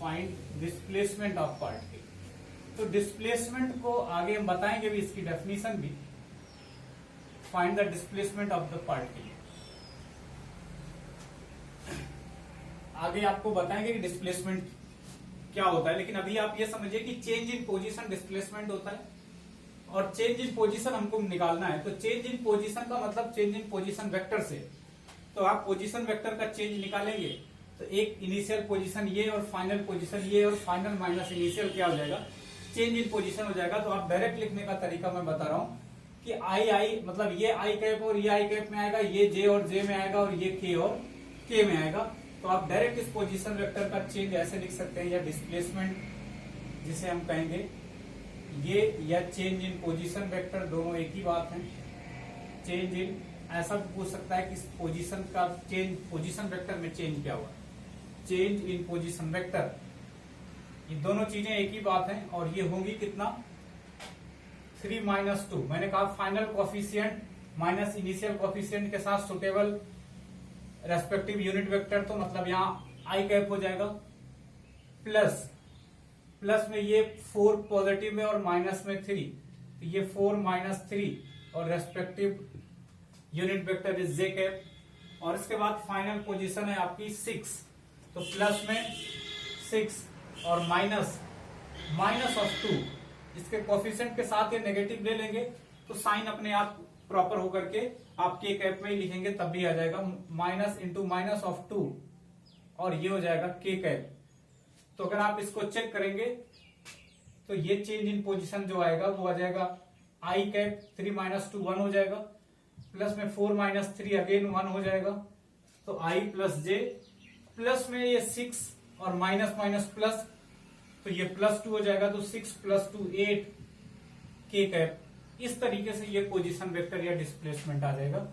find displacement of particle. तो डिस्प्लेसमेंट को आगे हम बताएंगे भी, इसकी डेफिनेशन भी। Find the displacement of the particle, आगे आपको बताएंगे कि डिस्प्लेसमेंट क्या होता है। लेकिन अभी आप ये समझिए कि चेंज इन पोजीशन डिस्प्लेसमेंट होता है, और चेंज इन पोजीशन हमको निकालना है। तो चेंज इन पोजीशन का मतलब चेंज इन पोजीशन वेक्टर से। तो आप पोजीशन वेक्टर का चेंज निकालेंगे तो एक इनिशियल पोजीशन ये और फाइनल पोजीशन ये और फाइनल माइनस इनिशियल क्या हो जाएगा, चेंज इन पोजीशन हो जाएगा। तो आप डायरेक्ट लिखने का तरीका मैं बता रहा हूं कि आई मतलब ये आई कैप और ये आई कैप में आएगा, ये जे और जे में आएगा और ये के और के में आएगा। तो आप डायरेक्ट इस पोजीशन वेक्टर का चेंज ऐसे लिख सकते हैं, या डिस्प्लेसमेंट जिसे हम कहेंगे ये, या चेंज इन पोजीशन वेक्टर, दोनों एक ही बात है। चेंज इन ऐसा भी पूछ सकता है कि पोजीशन का चेंज, पोजीशन वेक्टर में चेंज क्या हुआ, चेंज इन पोजीशन वेक्टर, ये दोनों चीजें एक ही बात है। और ये होंगी कितना, 3 - 2। मैंने कहा final coefficient minus initial coefficient के साथ सुटेबल रेस्पेक्टिव यूनिट वेक्टर, तो मतलब यहाँ आई कैप हो जाएगा प्लस में ये 4 पॉजिटिव में और माइनस में 3, तो ये 4 माइनस 3 और respective unit vector is J cap. और इसके बाद फाइनल पोजीशन है आपकी 6, तो प्लस में 6 और माइनस ऑफ 2, इसके कोफिशिएंट के साथ ये नेगेटिव ले लेंगे तो साइन अपने आप प्रॉपर होकर के आप के कैप में ही लिखेंगे तब भी आ जाएगा, माइनस इंटू माइनस ऑफ 2 और ये हो जाएगा के कैप। तो अगर आप इसको चेक करेंगे तो ये चेंज इन पोजीशन जो आएगा वो आ जाएगा आई कैप 3 माइनस 2 1 हो जाएगा, प्लस में 4 माइनस 3 अगेन 1 हो जाएगा, तो आई प्लस जे, प्लस में ये 6 और माइनस माइनस प्लस, तो ये प्लस 2 हो जाएगा, तो 6 प्लस 2 8 के कैप। इस तरीके से ये पोजीशन वेक्टर या डिस्प्लेसमेंट आ जाएगा।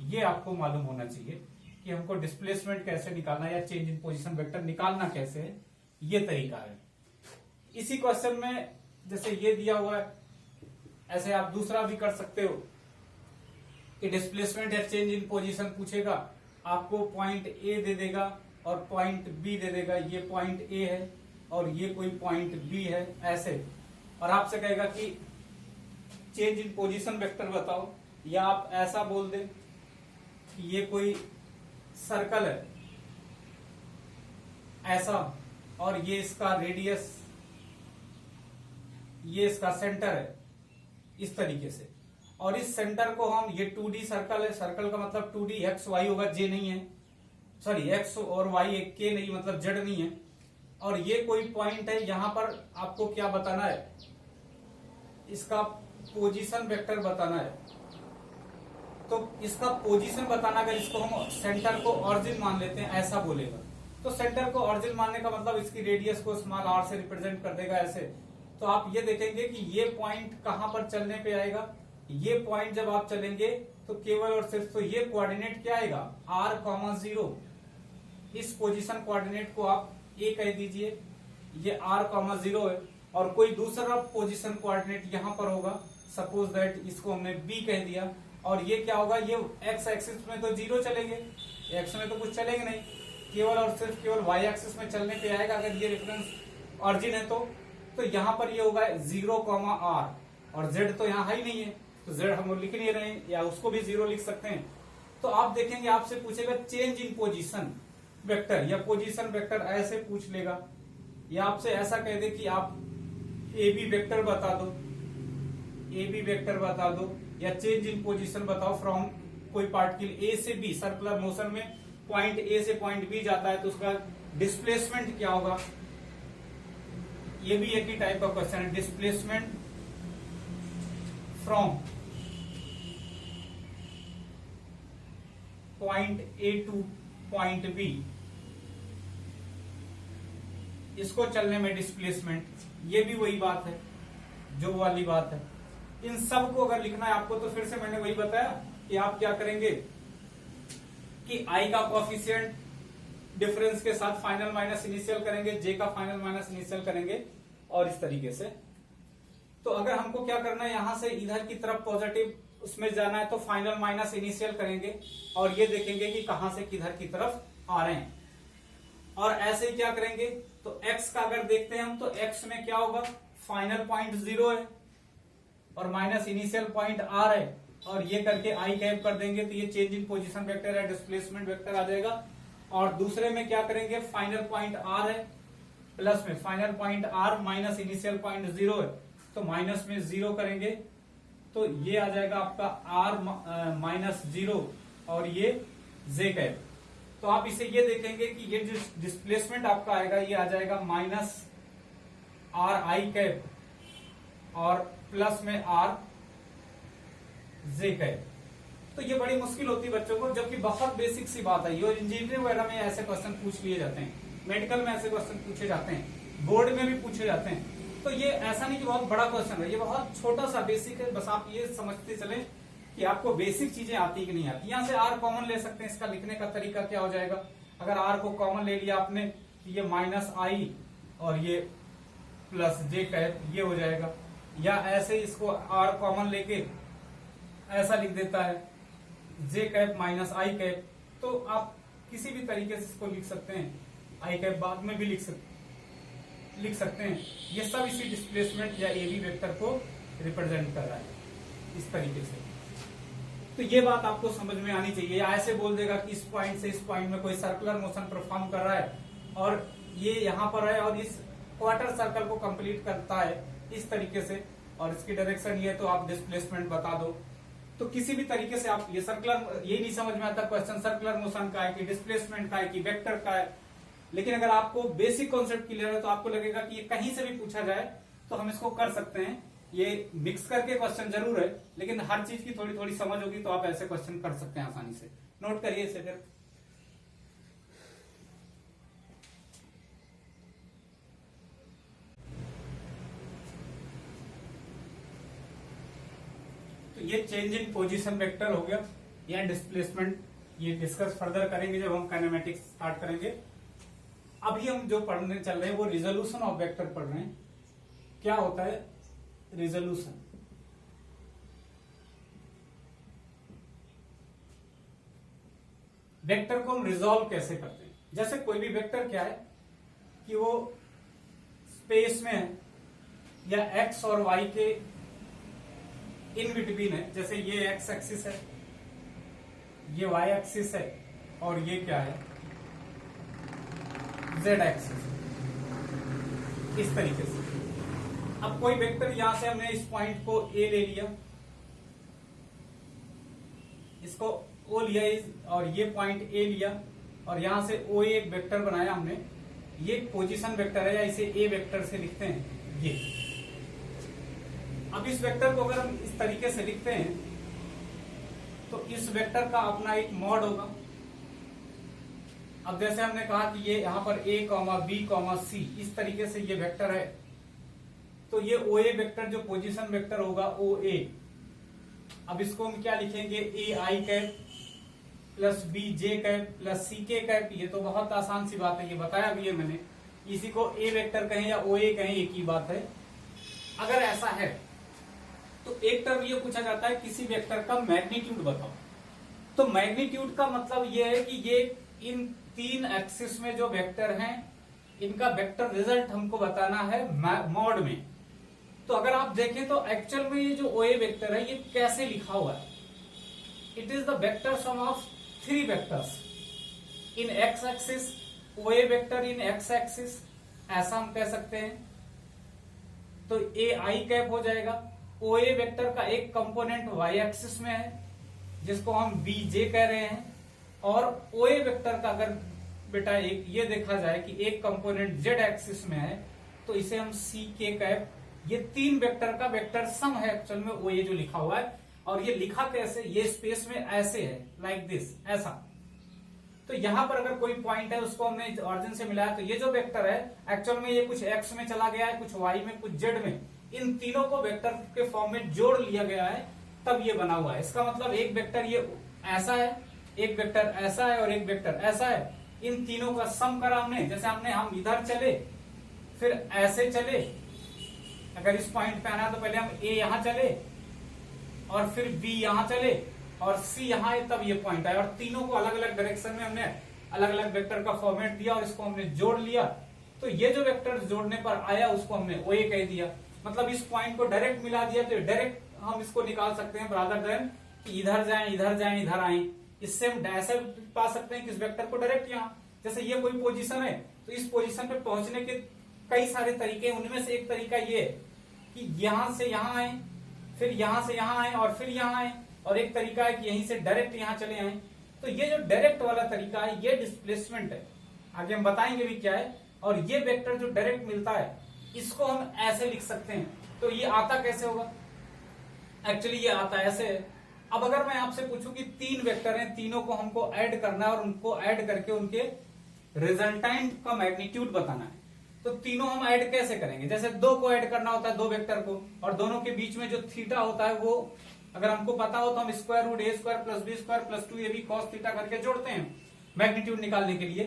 ये आपको मालूम होना चाहिए कि हमको डिस्प्लेसमेंट कैसे निकालना या चेंज इन पोजीशन वेक्टर निकालना कैसे है, ये तरीका है। इसी क्वेश्चन में जैसे ये दिया हुआ है, ऐसे आप दूसरा भी कर सकते हो कि डिस्प्लेसमेंट या चेंज इन पोजीशन पूछेगा, आपको पॉइंट ए दे देगा और पॉइंट बी दे देगा, ये पॉइंट ए है और ये कोई पॉइंट बी है ऐसे, और आपसे कहेगा कि चेंज इन पोजीशन वेक्टर बताओ, या आप ऐसा बोल दें कि ये कोई सर्कल है ऐसा और ये इसका रेडियस, ये इसका सेंटर है इस तरीके से, और इस सेंटर को हम, ये 2D सर्कल है, सर्कल का मतलब 2D एक्स वाई होगा, जे नहीं है, सॉरी एक्स और वाई एक के नहीं मतलब जेड नहीं है, और ये कोई पॉइंट है, यहां पर आपको क्या बताना है, इसका पोजीशन वेक्टर बताना है। तो इसका पोजीशन बताना, अगर इसको हम सेंटर को ऑरिजिन मान लेते हैं ऐसा बोलेगा, तो सेंटर को ऑरिजिन मानने का मतलब इसकी रेडियस को स्मॉल आर से रिप्रेजेंट कर देगा ऐसे। तो आप ये देखेंगे कि ये पॉइंट कहां पर चलने पे आएगा, ये पॉइंट जब आप चलेंगे तो केवल और सिर्फ, तो ये कोऑर्डिनेट क्या आएगा r,0, इस पोजीशन कोऑर्डिनेट को आप ए कह दीजिए, ये r,0 है, और कोई दूसरा पोजीशन कोऑर्डिनेट यहां पर होगा, सपोज दैट इसको हमने बी कह दिया, और ये क्या होगा, ये एक्स एक्सिस में तो 0 चलेंगे, एक्स में तो कुछ चलेंगे नहीं, केवल और सिर्फ केवल वाई एक्सिस में चलने पे आएगा अगर ये रेफरेंस ऑरिजिन है तो यहां पर ये होगा 0,r, और z तो यहाँ है ही नहीं है, तो z हम लिख नहीं रहे हैं, या उसको भी 0 लिख सकते हैं। तो आप देखेंगे आपसे पूछेगा चेंज इन पोजीशन वेक्टर या पोजीशन वेक्टर ऐसे पूछ लेगा, या आपसे ऐसा कह दे कि आप ए बी वेक्टर बता दो, ए बी वेक्टर बता दो, या चेंज इन पोजीशन बताओ फ्रॉम कोई पार्टिकल ए से बी, सर्कुलर मोशन में पॉइंट ए से पॉइंट बी जाता है तो उसका डिस्प्लेसमेंट क्या होगा, ये भी एक ही टाइप का क्वेश्चन है, displacement from point A to point B, इसको चलने में डिस्प्लेसमेंट, ये भी वही बात है जो वाली बात है। इन सब को अगर लिखना है आपको तो फिर से मैंने वही बताया कि आप क्या करेंगे कि आई का कोएफिशिएंट डिफरेंस के साथ फाइनल माइनस इनिशियल करेंगे, जे का फाइनल माइनस इनिशियल करेंगे, और इस तरीके से। तो अगर हमको क्या करना है, यहां से इधर की तरफ पॉजिटिव उसमें जाना है तो फाइनल माइनस इनिशियल करेंगे, और ये देखेंगे कि कहां से किधर की तरफ आ रहे हैं, और ऐसे ही क्या करेंगे, तो x का अगर देखते हैं हम तो x में क्या होगा, फाइनल पॉइंट 0 है और माइनस इनिशियल पॉइंट r है, और ये करके आई कैप कर देंगे तो ये चेंज इन पोजीशन वेक्टर या डिस्प्लेसमेंट वेक्टर आ जाएगा। और दूसरे में क्या करेंगे, फाइनल पॉइंट r है, प्लस में final point r minus initial point 0 है, तो माइनस में 0 करेंगे तो ये आ जाएगा आपका r माइनस 0 और ये जे कैप। तो आप इसे ये देखेंगे कि ये जो डिस्प्लेसमेंट आपका आएगा ये आ जाएगा माइनस आर आई कैप और प्लस में आर जे कैप। तो ये बड़ी मुश्किल होती है बच्चों को, जबकि बहुत बेसिक सी बात है। ये इंजीनियरिंग वगैरह में ऐसे क्वेश्चन पूछ लिए जाते हैं, मेडिकल में ऐसे क्वेश्चन पूछे जाते हैं, बोर्ड में भी पूछे जाते हैं। तो ये ऐसा नहीं कि बहुत बड़ा क्वेश्चन है, ये बहुत छोटा सा बेसिक है। बस आप ये समझते चले कि आपको बेसिक चीजें आती कि नहीं आती। यहां से आर कॉमन ले सकते हैं, इसका लिखने का तरीका क्या हो जाएगा, अगर आर को कॉमन ले लिया आपने, ये माइनस आई और ये प्लस जे कैप ये हो जाएगा, या ऐसे इसको आर कॉमन लेके ऐसा लिख देता है जे कैप माइनस आई कैप। तो आप किसी भी तरीके से इसको लिख सकते हैं, आई कैप बाद में भी लिख सकते हैं। ये सब इसी डिस्प्लेसमेंट या ए बी वेक्टर को रिप्रेजेंट कर रहा है इस तरीके से। तो ये बात आपको समझ में आनी चाहिए। या ऐसे बोल देगा कि इस पॉइंट से इस पॉइंट में कोई सर्कुलर मोशन परफॉर्म कर रहा है और ये यहाँ पर है और इस क्वार्टर सर्कल को कंप्लीट करता है इस तरीके से, और इसकी डायरेक्शन ये, तो आप डिस्प्लेसमेंट बता दो। तो किसी भी तरीके से आप ये सर्कुलर, ये नहीं समझ में आता क्वेश्चन सर्कुलर मोशन का है कि डिस्प्लेसमेंट का है कि वेक्टर का है, लेकिन अगर आपको बेसिक कॉन्सेप्ट क्लियर है तो आपको लगेगा कि ये कहीं से भी पूछा जाए तो हम इसको कर सकते हैं। ये मिक्स करके क्वेश्चन जरूर है, लेकिन हर चीज की थोड़ी थोड़ी समझ होगी तो आप ऐसे क्वेश्चन कर सकते हैं आसानी से। नोट करिए इसे फिर। तो ये चेंज इन पोजीशन वेक्टर हो गया या डिस्प्लेसमेंट, ये डिस्कस फर्दर करेंगे जब हम काइनेमेटिक्स स्टार्ट करेंगे। अभी हम जो पढ़ने चल रहे हैं वो रिजोल्यूशन ऑफ वेक्टर पढ़ रहे हैं। क्या होता है रिजोल्यूशन? वेक्टर को हम रिजॉल्व कैसे करते हैं? जैसे कोई भी वेक्टर क्या है कि वो स्पेस में है या एक्स और वाई के इन बिटवीन है। जैसे ये एक्स एक्सिस है, ये वाई एक्सिस है, और ये क्या है जेड एक्सिस, इस तरीके से। अब कोई वेक्टर यहां से हमने इस पॉइंट को ए ले लिया, इसको ओ लिया और ये पॉइंट ए लिया, और यहां से ओ एक वेक्टर बनाया हमने। ये पोजीशन वेक्टर है या इसे ए वेक्टर से लिखते हैं ये। अब इस वेक्टर को अगर हम इस तरीके से लिखते हैं तो इस वेक्टर का अपना एक मॉड होगा। अब जैसे हमने कहा कि ये यहां पर a, b, c इस तरीके से ये वेक्टर है, तो ये ओ ए वेक्टर जो पोजीशन वेक्टर होगा ओ ए, अब इसको हम क्या लिखेंगे A I cap plus B J cap plus C K cap. ये तो बहुत आसान सी बात है, ये बताया भी है मैंने। इसी को ए वेक्टर कहें या ओ ए कहें, एक ही बात है। अगर ऐसा है तो एक तरफ ये पूछा जाता है किसी वेक्टर का मैग्नीट्यूड बताओ। तो मैग्नीट्यूड का मतलब ये है कि ये इन तीन एक्सिस में जो वेक्टर हैं इनका वेक्टर रिजल्ट हमको बताना है मॉड में। तो अगर आप देखें तो एक्चुअल में ये जो ओ ए वेक्टर है ये कैसे लिखा हुआ है? It is the vector sum of three vectors in X axis, O A vector in X axis, ऐसा हम कह सकते हैं। तो ए आई कैप हो जाएगा। ओ ए वेक्टर का एक कंपोनेंट वाई एक्सिस में है जिसको हम बी जे कह रहे हैं, और ओ ए वेक्टर का अगर बेटा एक ये देखा जाए कि एक कंपोनेंट जेड एक्सिस में है तो इसे हम सी के कैप। ये तीन वेक्टर का वेक्टर सम है एक्चुअल में ओ ए जो लिखा हुआ है। और ये लिखा कैसे? ये स्पेस में ऐसे है, लाइक दिस, ऐसा। तो यहां पर अगर कोई पॉइंट है उसको हमने ऑरिजिन से मिलाया, तो ये जो वेक्टर है एक्चुअल में ये कुछ एक्स में चला गया है, कुछ वाई में, कुछ जेड में। इन तीनों को वेक्टर के फॉर्म में जोड़ लिया गया है, तब ये बना हुआ है। इसका मतलब एक वेक्टर ये ऐसा है, एक वेक्टर ऐसा है और एक वेक्टर ऐसा है। इन तीनों का सम करा हमने। जैसे हम इधर चले फिर ऐसे चले, अगर इस पॉइंट पे आना तो पहले हम ए यहां चले और फिर बी यहां चले और सी यहां है, तब ये पॉइंट आया। और तीनों को अलग अलग डायरेक्शन में हमने अलग अलग वेक्टर का फॉर्मेट दिया और इसको हमने जोड़ लिया। तो ये जो वेक्टर जोड़ने पर आया उसको हमने ओ ए कह दिया। मतलब इस पॉइंट को डायरेक्ट मिला दिया, तो डायरेक्ट हम इसको निकाल सकते हैं रादर देन कि इधर जाएं इधर आए। इससे हम ऐसे पा सकते हैं कि इस वेक्टर को डायरेक्ट यहाँ, जैसे ये कोई पोजीशन है तो इस पोजीशन पे पहुंचने के कई सारे तरीके हैं। उनमें से एक तरीका ये है कि यहां से यहां आए, फिर यहां से यहां आए और फिर यहां आए, और एक तरीका है कि यहीं से डायरेक्ट यहां चले आए। तो ये जो डायरेक्ट वाला तरीका है ये डिस्प्लेसमेंट है, आगे हम बताएंगे भी क्या है। और ये वेक्टर जो डायरेक्ट मिलता है इसको हम ऐसे लिख सकते हैं। तो ये आता कैसे होगा? एक्चुअली ये आता ऐसे है। अब अगर मैं आपसे पूछूं कि तीन वेक्टर हैं, तीनों को हमको ऐड करना है और उनको ऐड करके उनके रिजल्टेंट का मैग्नीट्यूड बताना है, तो तीनों हम ऐड कैसे करेंगे? जैसे दो को ऐड करना होता है, दो वेक्टर को, और दोनों के बीच में जो थीटा होता है वो अगर हमको पता हो तो हम square root A square plus B square plus 2ab cos theta करके जोड़ते हैं मैग्नीट्यूड निकालने के लिए।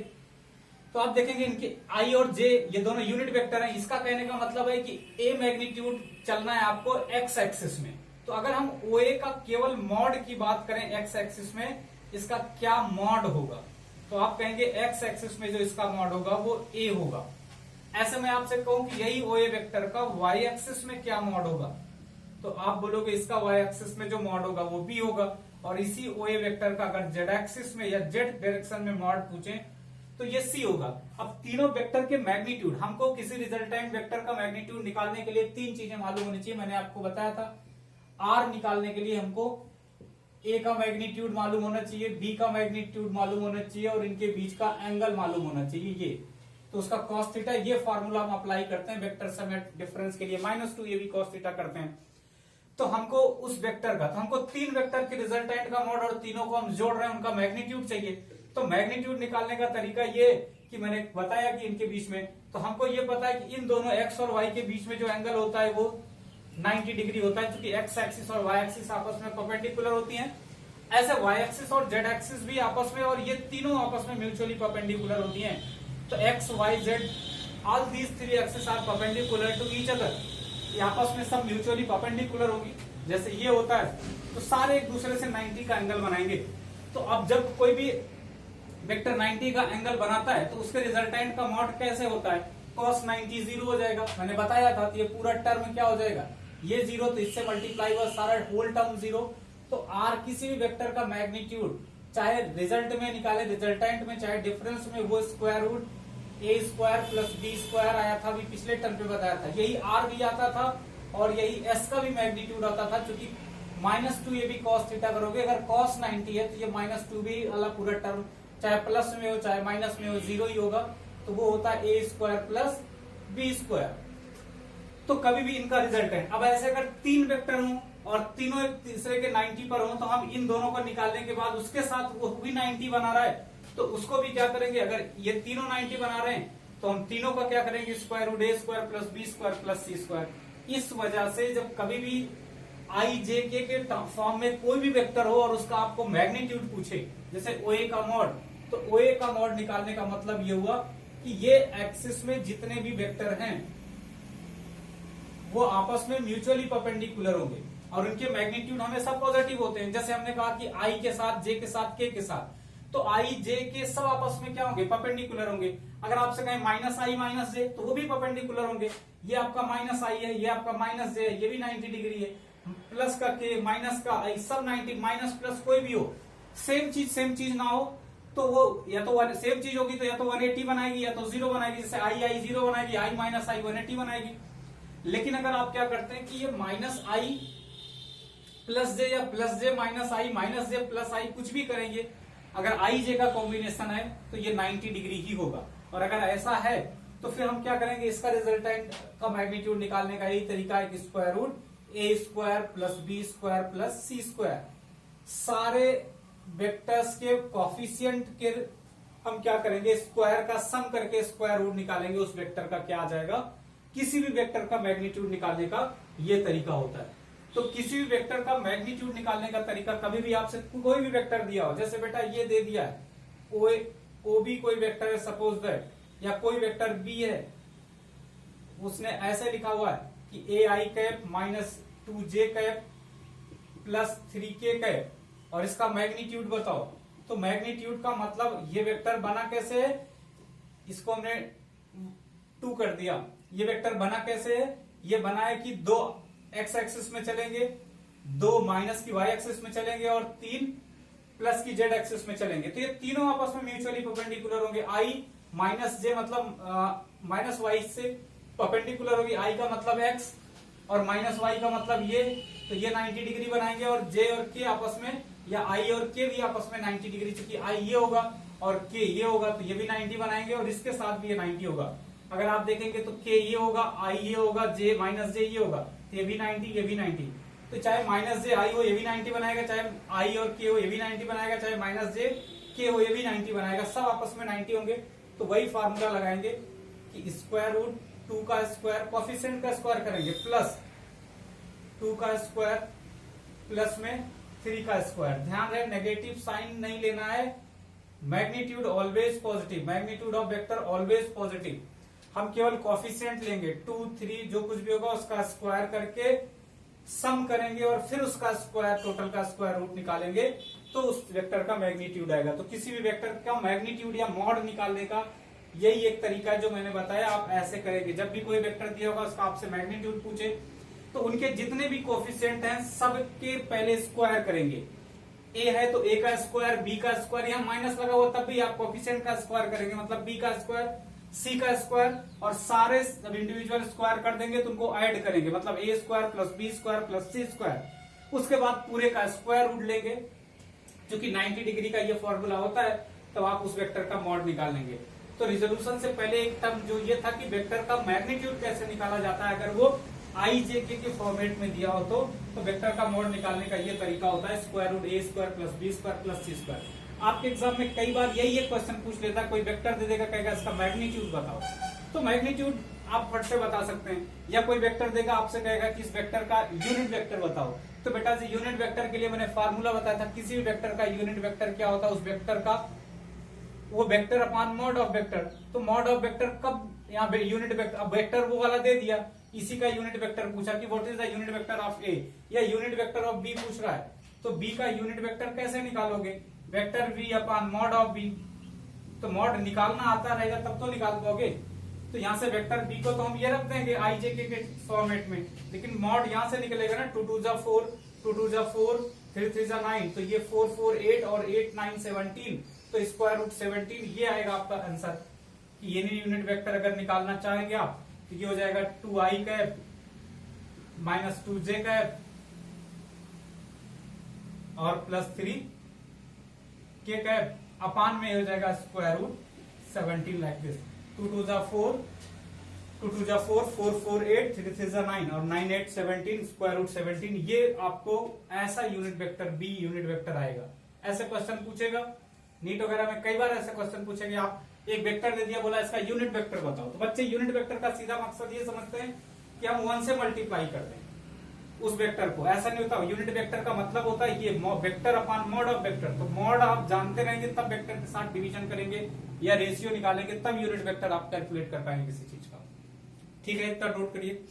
तो आप देखेंगे इनके आई और जे ये दोनों यूनिट वेक्टर हैं। इसका कहने का मतलब है कि ए मैग्नीट्यूड चलना है आपको एक्स एक्सिस में। तो अगर हम ओ ए का केवल मॉड की बात करें एक्स एक्सिस में, इसका क्या मॉड होगा? तो आप कहेंगे एक्स एक्सिस में जो इसका मॉड होगा वो ए होगा। ऐसे मैं आपसे कहूं कि यही ओ ए वेक्टर का वाई एक्सिस में क्या मॉड होगा, तो आप बोलोगे इसका वाई एक्सिस में जो मॉड होगा वो बी होगा। और इसी ओ ए वेक्टर का अगर जेड एक्सिस में या जेड डायरेक्शन में मॉड पूछे तो ये सी होगा। अब तीनों वेक्टर के मैग्नीट्यूड, हमको किसी रिजल्टेंट वेक्टर का मैग्नीट्यूड निकालने के लिए तीन चीजें मालूम होनी चाहिए, मैंने आपको बताया था। आर निकालने के लिए हमको ए का मैग्नीट्यूड मालूम होना चाहिए, बी का मैग्नीट्यूड मालूम होना चाहिए और इनके बीच का एंगल मालूम होना चाहिए ये, तो उसका कॉस थीटा, ये फॉर्मूला हम अप्लाई करते हैं वेक्टर समेट डिफरेंस के लिए, -2 ये भी कॉस थीटा करते हैं। तो हमको उस वेक्टर का, तो हमको तीन वेक्टर के रिजल्टेंट का मॉड और तीनों को हम जोड़ रहे हैं, उनका मैग्नीट्यूड चाहिए। तो मैग्नीट्यूड निकालने का तरीका ये कि मैंने बताया कि इनके बीच में, तो हमको ये पता है कि इन दोनों एक्स और वाई के बीच में जो एंगल होता है वो 90 डिग्री होता है, क्योंकि एक्स एक्सिस और वाई एक्सिस आपस में परपेंडिकुलर होती हैं। ऐसे वाई एक्सिस और जेड एक्सिस भी आपस में, और ये तीनों आपस में म्यूचुअली परपेंडिकुलर होती हैं। तो X Y Z, all these three axis are perpendicular to each other, ये आपस में सब म्यूचुअली परपेंडिकुलर होगी। जैसे ये होता है तो सारे एक दूसरे से 90 का एंगल बनाएंगे। तो अब जब कोई भी वेक्टर 90 का एंगल बनाता है तो उसके रिजल्टेंट का मॉड कैसे होता है, cos 90 जीरो हो जाएगा, मैंने बताया था। तो ये पूरा टर्म क्या हो जाएगा, ये जीरो, तो इससे मल्टीप्लाई हुआ सारा होल टर्म जीरो। तो आर किसी भी वेक्टर का मैग्नीट्यूड, चाहे रिजल्ट में निकाले रिजल्टेंट में, चाहे डिफरेंस में, वो square root A square plus B square आया था, अभी पिछले टर्म पे बताया था। यही आर भी आता था और यही एस का भी मैग्नीट्यूड आता था, क्योंकि -2 ये भी कॉस थीटा करोगे, अगर cos 90 है तो ये -2 भी वाला पूरा टर्म, चाहे प्लस में हो चाहे माइनस में हो, जीरो ही होगा। तो वो होता है ए स्क्वायर प्लस बी स्क्वायर। तो कभी भी इनका रिजल्टेंट, अब ऐसे अगर तीन वेक्टर हों और तीनों एक तीसरे के 90 पर हो, तो हम इन दोनों को निकालने के बाद उसके साथ वो भी 90 बना रहा है, तो उसको भी क्या करेंगे, अगर ये तीनों 90 बना रहे हैं तो हम तीनों का क्या करेंगे, square root A square plus B square plus C square. इस वजह से जब कभी भी आई जे के फॉर्म में कोई भी वेक्टर हो और उसका आपको मैग्नीट्यूड पूछे, जैसे ओ ए का मॉड, तो ओ ए का मॉड निकालने का मतलब ये हुआ कि ये एक्सिस में जितने भी वेक्टर हैं वो आपस में म्यूचुअली परपेंडिकुलर होंगे और उनके मैग्नीट्यूड हमेशा पॉजिटिव होते हैं। जैसे हमने कहा कि आई के साथ, जे के साथ, के साथ, तो आई जे के सब आपस में क्या होंगे, परपेंडिकुलर होंगे। अगर आपसे कहें -i माइनस जे, तो वो भी परपेंडिकुलर होंगे। ये आपका -i है, ये आपका -j है, ये भी 90 डिग्री है। प्लस का के, माइनस का आई, सब 90, माइनस प्लस कोई भी हो, सेम चीज ना हो तो वो या तो सेम चीज होगी तो या तो 180 बनाएगी या तो 0 बनाएगी। जैसे आई 0 बनाएगी, आई माइनस आई 180 बनाएगी। लेकिन अगर आप क्या करते हैं कि ये -i प्लस जे या प्लस जे माइनस जे प्लस आई कुछ भी करेंगे, अगर आई जे का कॉम्बिनेशन है तो ये 90 डिग्री ही होगा। और अगर ऐसा है तो फिर हम क्या करेंगे, इसका रिजल्टेंट का मैग्नीट्यूड निकालने का यही तरीका है कि square root A square plus B square plus C square, सारे वेक्टर्स के कॉफिशिएंट के हम क्या करेंगे, स्क्वायर का सम करके स्क्वायर रूट निकालेंगे, उस वेक्टर का क्या आ जाएगा। किसी भी वेक्टर का मैग्नीट्यूड निकालने का ये तरीका होता है। तो किसी भी वेक्टर का मैग्नीट्यूड निकालने का तरीका, कभी भी आपसे कोई भी वेक्टर दिया हो, जैसे बेटा ये दे दिया है ओ बी कोई वेक्टर है सपोज दैट, या कोई वेक्टर बी है, उसने ऐसे लिखा हुआ है कि A I cap -2j cap plus 3k cap, और इसका मैग्नीट्यूड बताओ। तो मैग्नीट्यूड का मतलब ये वेक्टर बना कैसे है, इसको हमने 2 कर दिया। ये वेक्टर बना कैसे है, ये बना है कि 2 एक्स एक्सिस में चलेंगे, 2 माइनस की वाई एक्सिस में चलेंगे और 3 प्लस की जेड एक्सिस में चलेंगे। तो ये तीनों आपस में म्यूचुअली परपेंडिकुलर होंगे। आई माइनस जे मतलब माइनस वाई से परपेंडिकुलर होगी, आई का मतलब एक्स और माइनस वाई का मतलब ये, तो ये 90 डिग्री बनाएंगे। और जे और के आपस में, या आई और के भी आपस में 90 डिग्री, चूंकि आई ये होगा और के ये होगा तो ये भी 90 बनाएंगे और इसके साथ भी ये 90 होगा। अगर आप देखेंगे तो के ये होगा, आई ये होगा, जे माइनस जे ये होगा, तो ये भी 90, ये भी 90। तो चाहे माइनस जे आई हो ये भी 90 बनाएगा, चाहे आई और के हो ये भी 90 बनाएगा, चाहे माइनस जे के हो ये भी 90 बनाएगा, सब आपस में 90 होंगे। तो वही फार्मूला लगाएंगे कि स्क्वायर रूट 2 का स्क्वायर, कॉफिशिएंट का स्क्वायर करेंगे, प्लस 2 का स्क्वायर प्लस में 3 का स्क्वायर। ध्यान रहे नेगेटिव साइन नहीं लेना है, magnitude always positive, magnitude of vector always positive. हम केवल कॉफिशिएंट लेंगे 2, 3 जो कुछ भी होगा उसका स्क्वायर करके सम करेंगे और फिर उसका स्क्वायर, टोटल का स्क्वायर रूट निकालेंगे तो उस वेक्टर का मैग्नीट्यूड आएगा। तो किसी भी वेक्टर का मैग्नीट्यूड या मॉड निकालने का यही एक तरीका है जो मैंने बताया। आप ऐसे करेंगे, जब भी कोई वेक्टर दिया होगा उसका आपसे मैग्नीट्यूड पूछे तो उनके जितने भी कोफिशिएंट हैं सबके पहले स्क्वायर करेंगे। ए है तो ए का स्क्वायर, बी का स्क्वायर, यहाँ माइनस लगा हुआ तब भी आप कोफिशिएंट का स्क्वायर करेंगे, मतलब बी का स्क्वायर, सी का स्क्वायर, और सारे जब इंडिविजुअल स्क्वायर कर देंगे तो उनको ऐड करेंगे, मतलब A square plus B square plus C square. उसके बाद पूरे का स्क्वायर रूट लेंगे, क्योंकि 90 डिग्री का ये फॉर्मूला होता है, तब आप उस वेक्टर का मॉड निकालेंगे। तो रिजोल्यूशन से पहले एक टर्म जो ये था कि वेक्टर का मैग्नीट्यूड कैसे निकाला जाता है अगर वो आई जे के फॉर्मेट में दिया हो तो वेक्टर का मॉड निकालने का ये तरीका होता है, square root A square plus B square plus C square. आपके एग्जाम में कई बार यही एक क्वेश्चन पूछ लेता है, कोई वेक्टर दे देगा, कहेगा इसका मैग्नीट्यूड बताओ, तो मैग्नीट्यूड आप फट से बता सकते हैं। या कोई वेक्टर देगा, आपसे कहेगा कि इस वेक्टर का यूनिट वेक्टर बताओ, तो बेटा जी यूनिट वेक्टर के लिए मैंने फार्मूला बताया था, किसी भी वेक्टर का यूनिट वेक्टर क्या होता है, उस वेक्टर का वो vector upon mod of vector. तो मॉड ऑफ वेक्टर कब, यहाँ यूनिट वेक्टर, अब वेक्टर वो वाला दे दिया, इसी का यूनिट वेक्टर पूछा कि what is the unit vector of A, या यूनिट वेक्टर ऑफ बी पूछ रहा है, तो बी का यूनिट वेक्टर कैसे निकालोगे, vector B upon mod of B. तो मॉड निकालना आता रहेगा तब तो निकाल पाओगे। तो यहाँ से वेक्टर बी को तो हम ये रख देंगे आई जे के फॉर्मेट में, लेकिन मॉड यहाँ से निकलेगा ना, 2 2 जा 4, 2 2 जा 4, 3 3 जा 9, तो ये 4 4 8 और 8 9 17, तो स्क्वायर रूट 17 ये आएगा आपका आंसर। ये यूनिट वेक्टर अगर निकालना चाहेंगे आप तो ये हो जाएगा 2i cap minus 2j cap और प्लस 3k कैप, अपान में हो जाएगा स्क्वायर रूट 17 लाइक दिस। 2 2 जा 4, 2 2 जा 4, 4 4 8, 3 3 जा 9 और 9 8 17, स्क्वायर रूट 17। ये आपको ऐसा unit vector B unit vector आएगा। ऐसे क्वेश्चन पूछेगा नीट वगैरह में, कई बार ऐसे क्वेश्चन पूछेंगे, आप एक वेक्टर दे दिया, बोला इसका यूनिट वेक्टर बताओ, तो बच्चे यूनिट वेक्टर का सीधा मकसद ये समझते हैं कि हम 1 से मल्टीप्लाई कर दें उस वेक्टर को। ऐसा नहीं होता, यूनिट वेक्टर का मतलब होता है ये vector upon mod of vector. तो मॉड आप जानते रहेंगे तब वेक्टर के साथ डिवीजन करेंगे या रेशियो निकालेंगे, तब यूनिट वेक्टर आप कैलकुलेट कर पाएंगे किसी चीज का। ठीक है, इतना नोट करिए।